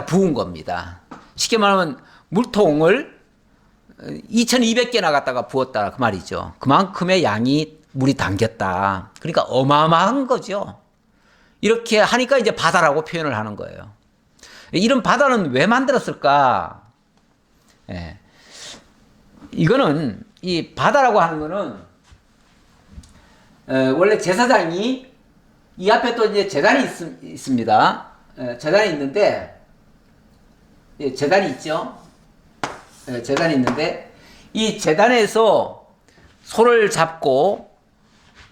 부은 겁니다. 쉽게 말하면 물통을 2200개나 갖다가 부었다 그 말이죠. 그만큼의 양이 물이 담겼다. 그러니까 어마어마한 거죠. 이렇게 하니까 이제 바다라고 표현을 하는 거예요. 이런 바다는 왜 만들었을까? 예. 이거는 이 바다라고 하는 거는 원래 제사장이 이 앞에 또 이제 제단이 있습니다. 제단이 있는데 제단이 있죠. 제단이 있는데 이 제단에서 소를 잡고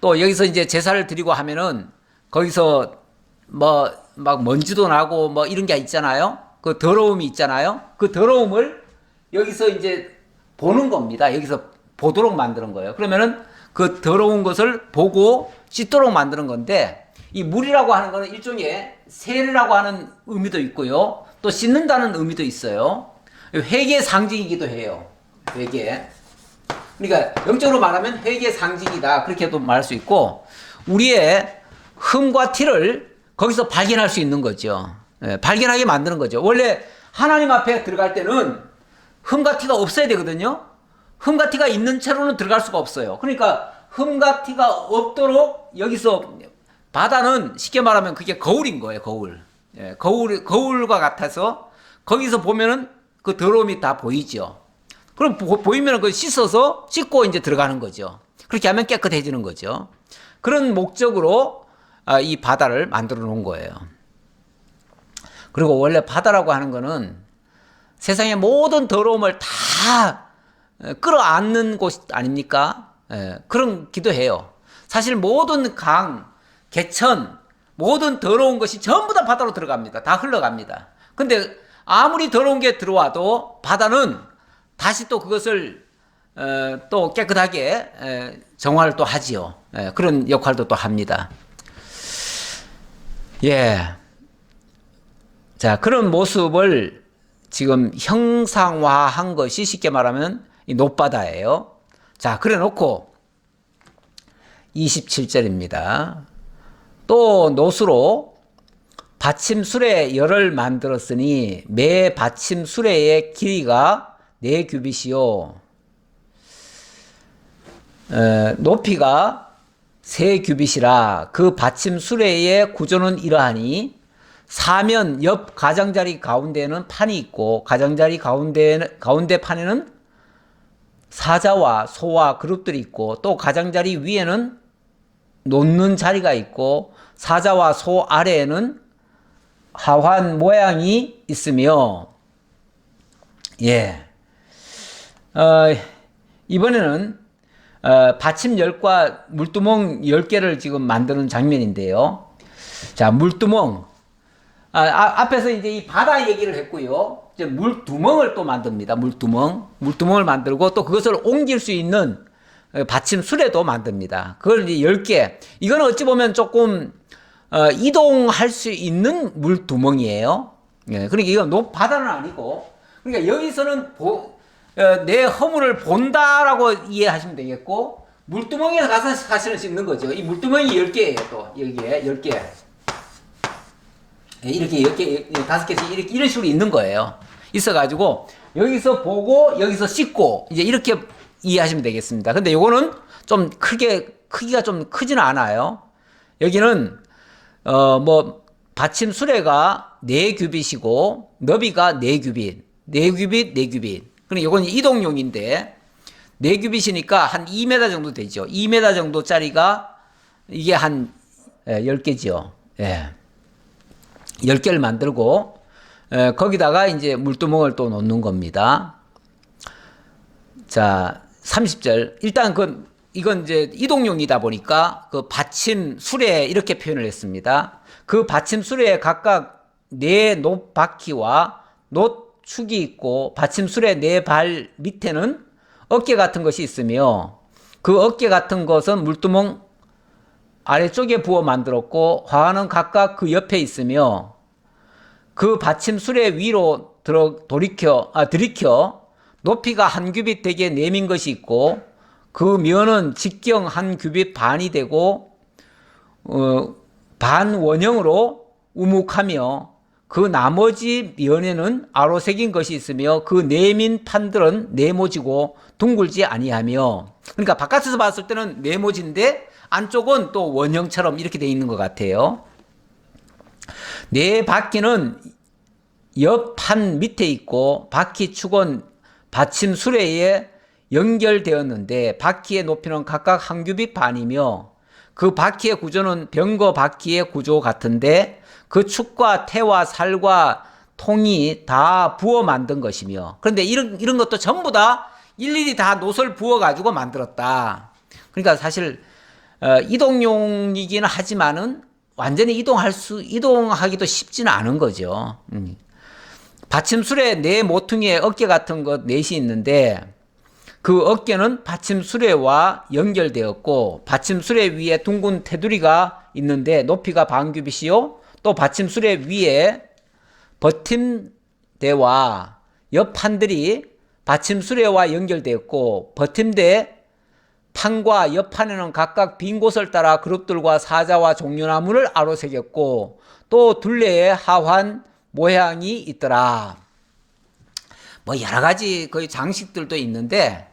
또 여기서 이제 제사를 드리고 하면은 거기서 뭐 막 먼지도 나고 뭐 이런 게 있잖아요. 그 더러움이 있잖아요. 그 더러움을 여기서 이제 보는 겁니다. 여기서 보도록 만드는 거예요. 그러면은 그 더러운 것을 보고 씻도록 만드는 건데 이 물이라고 하는 거는 일종의 세례라고 하는 의미도 있고요. 또 씻는다는 의미도 있어요. 회개의 상징이기도 해요. 회개. 그러니까 영적으로 말하면 회개의 상징이다. 그렇게도 말할 수 있고 우리의 흠과 티를 거기서 발견할 수 있는 거죠. 발견하게 만드는 거죠. 원래 하나님 앞에 들어갈 때는 흠과 티가 없어야 되거든요. 흠과 티가 있는 채로는 들어갈 수가 없어요. 그러니까 흠과 티가 없도록 여기서 바다는 쉽게 말하면 그게 거울인 거예요. 거울. 거울과 같아서 거기서 보면은 그 더러움이 다 보이죠. 그럼 보이면 그 씻고 이제 들어가는 거죠. 그렇게 하면 깨끗해지는 거죠. 그런 목적으로 이 바다를 만들어 놓은 거예요. 그리고 원래 바다라고 하는 거는 세상의 모든 더러움을 다 끌어안는 곳 아닙니까? 그런 기도 해요. 사실 모든 강, 개천, 모든 더러운 것이 전부 다 바다로 들어갑니다. 다 흘러갑니다. 근데 아무리 더러운 게 들어와도 바다는 다시 또 그것을 또 깨끗하게 정화를 또 하지요. 그런 역할도 또 합니다. 예. 자, 그런 모습을 지금 형상화한 것이 쉽게 말하면 이 높바다예요. 자, 그래 놓고 27절입니다. 또 노수로 받침수레 열을 만들었으니 매 받침수레의 길이가 4규빗이요 높이가 3규빗이라. 그 받침수레의 구조는 이러하니 사면 옆 가장자리 가운데에는 판이 있고 가장자리 가운데 판에는 사자와 소와 그룹들이 있고 또 가장자리 위에는 놓는 자리가 있고 사자와 소 아래에는 하환 모양이 있으며 이번에는 받침 열과 물두멍 10개를 지금 만드는 장면인데요. 자, 물두멍. 앞에서 이제 이 바다 얘기를 했고요. 이제 물두멍을 또 만듭니다. 물두멍을 만들고 또 그것을 옮길 수 있는 받침 수레도 만듭니다. 그걸 이제 10개. 이건 어찌 보면 조금 이동할 수 있는 물두멍이에요. 그러니까 이건 바다는 아니고. 그러니까 여기서는 내 허물을 본다라고 이해하시면 되겠고, 물두멍에 가서 사실은 씻는 거죠. 이 물두멍이 10개예요, 또. 여기에 10개. 이렇게 10개, 5개씩 이런 식으로 있는 거예요. 있어가지고, 여기서 보고, 여기서 씻고, 이제 이렇게 이해하시면 되겠습니다. 근데 요거는 좀 크기가 좀 크지는 않아요. 여기는, 받침 수레가 4규빗이고, 너비가 4규빗. 4규빗. 그럼 이건 이동용인데 4규빗이니까 한 2m 정도 되죠. 2m 정도짜리가 이게 한 10개죠. 예. 10개를 만들고, 거기다가 이제 물두멍을 또 놓는 겁니다. 자, 30절. 일단 이건 이제 이동용이다 보니까 그 받침 수레 이렇게 표현을 했습니다. 그 받침 수레에 각각 4 바퀴와 축이 있고 받침 수레 4발 밑에는 어깨 같은 것이 있으며 그 어깨 같은 것은 물두멍 아래쪽에 부어 만들었고 화환은 각각 그 옆에 있으며 그 받침 수레 위로 들이켜 높이가 1규빗 되게 내민 것이 있고 그 면은 직경 1규빗 반이 되고 반원형으로 우묵하며 그 나머지 면에는 아로 새긴 것이 있으며 그 내민 판들은 네모지고 둥글지 아니하며 그러니까 바깥에서 봤을 때는 네모진데 안쪽은 또 원형처럼 이렇게 되어 있는 것 같아요. 4바퀴는 옆 판 밑에 있고 바퀴 축은 받침 수레에 연결되었는데 바퀴의 높이는 각각 1규빗 반이며 그 바퀴의 구조는 병거 바퀴의 구조 같은데 그 축과 태와 살과 통이 다 부어 만든 것이며 그런데 이런 것도 전부 다 일일이 다 노설 부어 가지고 만들었다. 그러니까 사실 이동용이기는 하지만은 완전히 이동하기도 쉽지는 않은 거죠. 받침술에 4 모퉁이에 어깨 같은 것 4이 있는데 그 어깨는 받침수레와 연결되었고 받침수레 위에 둥근 테두리가 있는데 높이가 반규빗이요 또 받침수레 위에 버팀대와 옆판들이 받침수레와 연결되었고 버팀대 판과 옆판에는 각각 빈 곳을 따라 그룹들과 사자와 종려나무를 아로새겼고 또 둘레에 하환 모양이 있더라. 뭐 여러 가지 거의 장식들도 있는데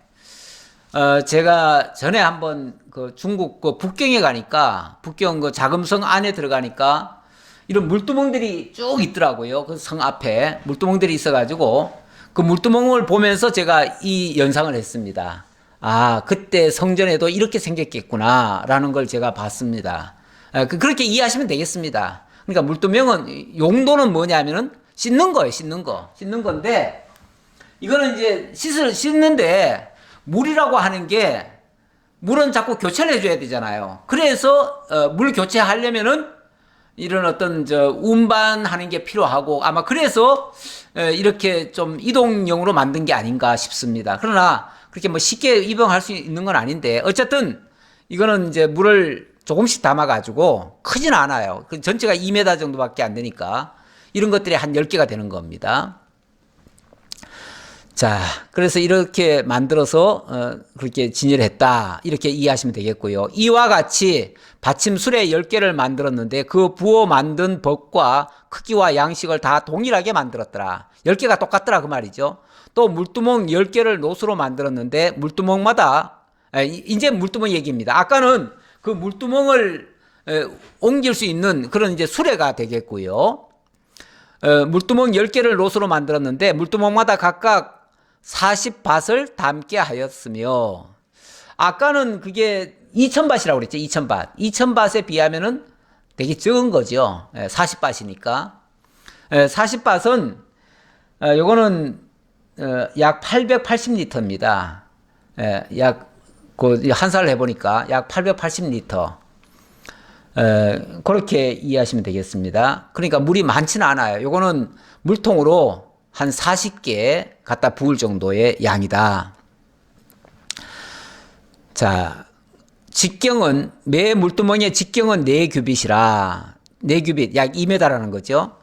제가 전에 한번 그 중국 그 북경에 가니까 북경 그 자금성 안에 들어가니까 이런 물두멍들이 쭉 있더라고요. 그 성 앞에 물두멍들이 있어가지고 그 물두멍을 보면서 제가 이 연상을 했습니다. 아, 그때 성전에도 이렇게 생겼겠구나라는 걸 제가 봤습니다. 그렇게 이해하시면 되겠습니다. 그러니까 물두멍은 용도는 뭐냐면은 씻는 거예요, 씻는 건데 이거는 이제 씻는데 물이라고 하는 게 물은 자꾸 교체를 해줘야 되잖아요. 그래서 물 교체하려면은 이런 어떤 운반하는 게 필요하고 아마 그래서 이렇게 좀 이동용으로 만든 게 아닌가 싶습니다. 그러나 그렇게 뭐 쉽게 입용할 수 있는 건 아닌데 어쨌든 이거는 이제 물을 조금씩 담아가지고 크진 않아요. 그 전체가 2m 정도밖에 안 되니까 이런 것들이 한 10개가 되는 겁니다. 자, 그래서 이렇게 만들어서 그렇게 진열했다 이렇게 이해하시면 되겠고요. 이와 같이 받침수레 10개를 만들었는데 그 부어 만든 법과 크기와 양식을 다 동일하게 만들었더라. 10개가 똑같더라 그 말이죠. 또 물두멍 10개를 노수로 만들었는데 물두멍마다 이제 물두멍 얘기입니다. 아까는 그 물두멍을 옮길 수 있는 그런 이제 수레가 되겠고요. 물두멍 10개를 노수로 만들었는데 물두멍마다 각각 40밭을 담게 하였으며 아까는 그게 2000밭이라고 그랬죠. 2000밭. 2000밭에 비하면은 되게 적은 거죠. 40밭이니까. 40밭은 요거는 약 880리터입니다. 약 그 한살을 해보니까 약 880리터. 그렇게 이해하시면 되겠습니다. 그러니까 물이 많지는 않아요. 요거는 물통으로 한 40개 갖다 부을 정도의 양이다. 자, 직경은 매 물두멍의 직경은 4규빗이라 4규빗 약 2m라는 거죠.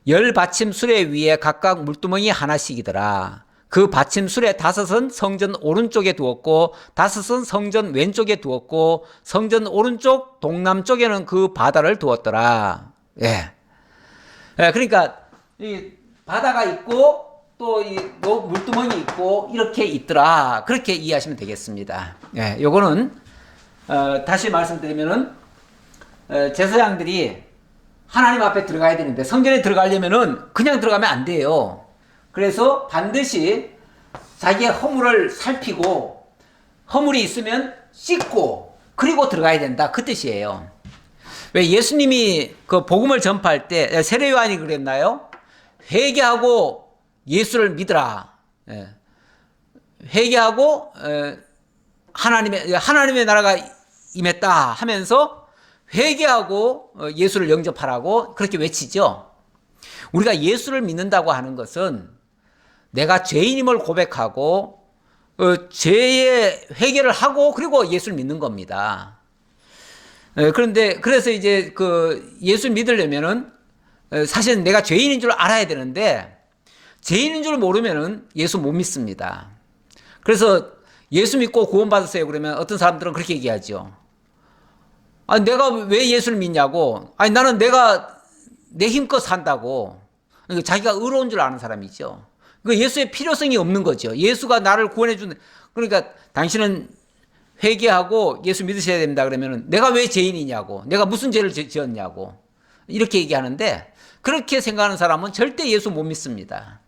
10받침 수레 위에 각각 물두멍이 하나씩이더라. 그 받침 수레 5은 성전 오른쪽에 두었고 5은 성전 왼쪽에 두었고 성전 오른쪽 동남쪽에는 그 바다를 두었더라. 예. 그러니까 이 바다가 있고 또 이 물두멍이 있고 이렇게 있더라. 그렇게 이해하시면 되겠습니다. 예, 요거는 다시 말씀드리면은 제사장들이 하나님 앞에 들어가야 되는데 성전에 들어가려면은 그냥 들어가면 안 돼요. 그래서 반드시 자기의 허물을 살피고 허물이 있으면 씻고 그리고 들어가야 된다. 그 뜻이에요. 왜 예수님이 그 복음을 전파할 때 세례 요한이 그랬나요? 회개하고 예수를 믿으라. 예. 회개하고 하나님의 나라가 임했다 하면서 회개하고 예수를 영접하라고 그렇게 외치죠. 우리가 예수를 믿는다고 하는 것은 내가 죄인임을 고백하고 죄의 회개를 하고 그리고 예수를 믿는 겁니다. 그런데 그래서 이제 그 예수 믿으려면은 사실 내가 죄인인 줄 알아야 되는데 죄인인 줄 모르면은 예수 못 믿습니다. 그래서 예수 믿고 구원받았어요 그러면 어떤 사람들은 그렇게 얘기하죠. 아니 내가 왜 예수를 믿냐고. 아니 나는 내가 내 힘껏 산다고. 그러니까 자기가 의로운 줄 아는 사람이죠. 그 예수의 필요성이 없는 거죠. 예수가 나를 구원해 준. 그러니까 당신은 회개하고 예수 믿으셔야 됩니다. 그러면은 내가 왜 죄인이냐고. 내가 무슨 죄를 지었냐고. 이렇게 얘기하는데 그렇게 생각하는 사람은 절대 예수 못 믿습니다.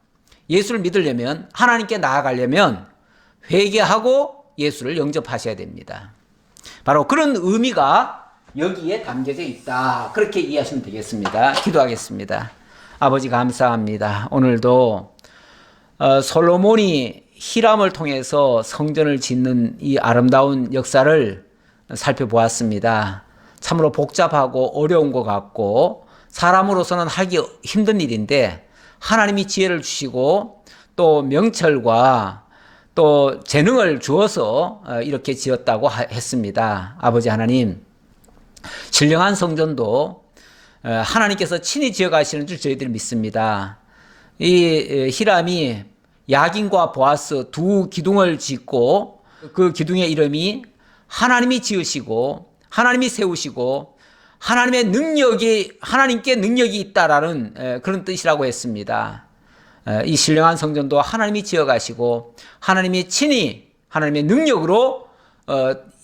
예수를 믿으려면 하나님께 나아가려면 회개하고 예수를 영접하셔야 됩니다. 바로 그런 의미가 여기에 담겨져 있다. 그렇게 이해하시면 되겠습니다. 기도하겠습니다. 아버지 감사합니다. 오늘도 솔로몬이 히람을 통해서 성전을 짓는 이 아름다운 역사를 살펴보았습니다. 참으로 복잡하고 어려운 것 같고 사람으로서는 하기 힘든 일인데 하나님이 지혜를 주시고 또 명철과 또 재능을 주어서 이렇게 지었다고 했습니다. 아버지 하나님, 신령한 성전도 하나님께서 친히 지어가시는 줄 저희들이 믿습니다. 이 히람이 야긴과 보아스 두 기둥을 짓고 그 기둥의 이름이 하나님이 지으시고 하나님이 세우시고 하나님께 능력이 있다라는 그런 뜻이라고 했습니다. 이 신령한 성전도 하나님이 지어가시고 하나님이 친히 하나님의 능력으로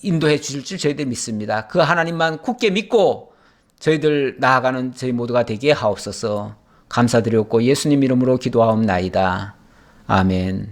인도해 주실 줄 저희들 믿습니다. 그 하나님만 굳게 믿고 저희들 나아가는 저희 모두가 되게 하옵소서. 감사드렸고 예수님 이름으로 기도하옵나이다. 아멘.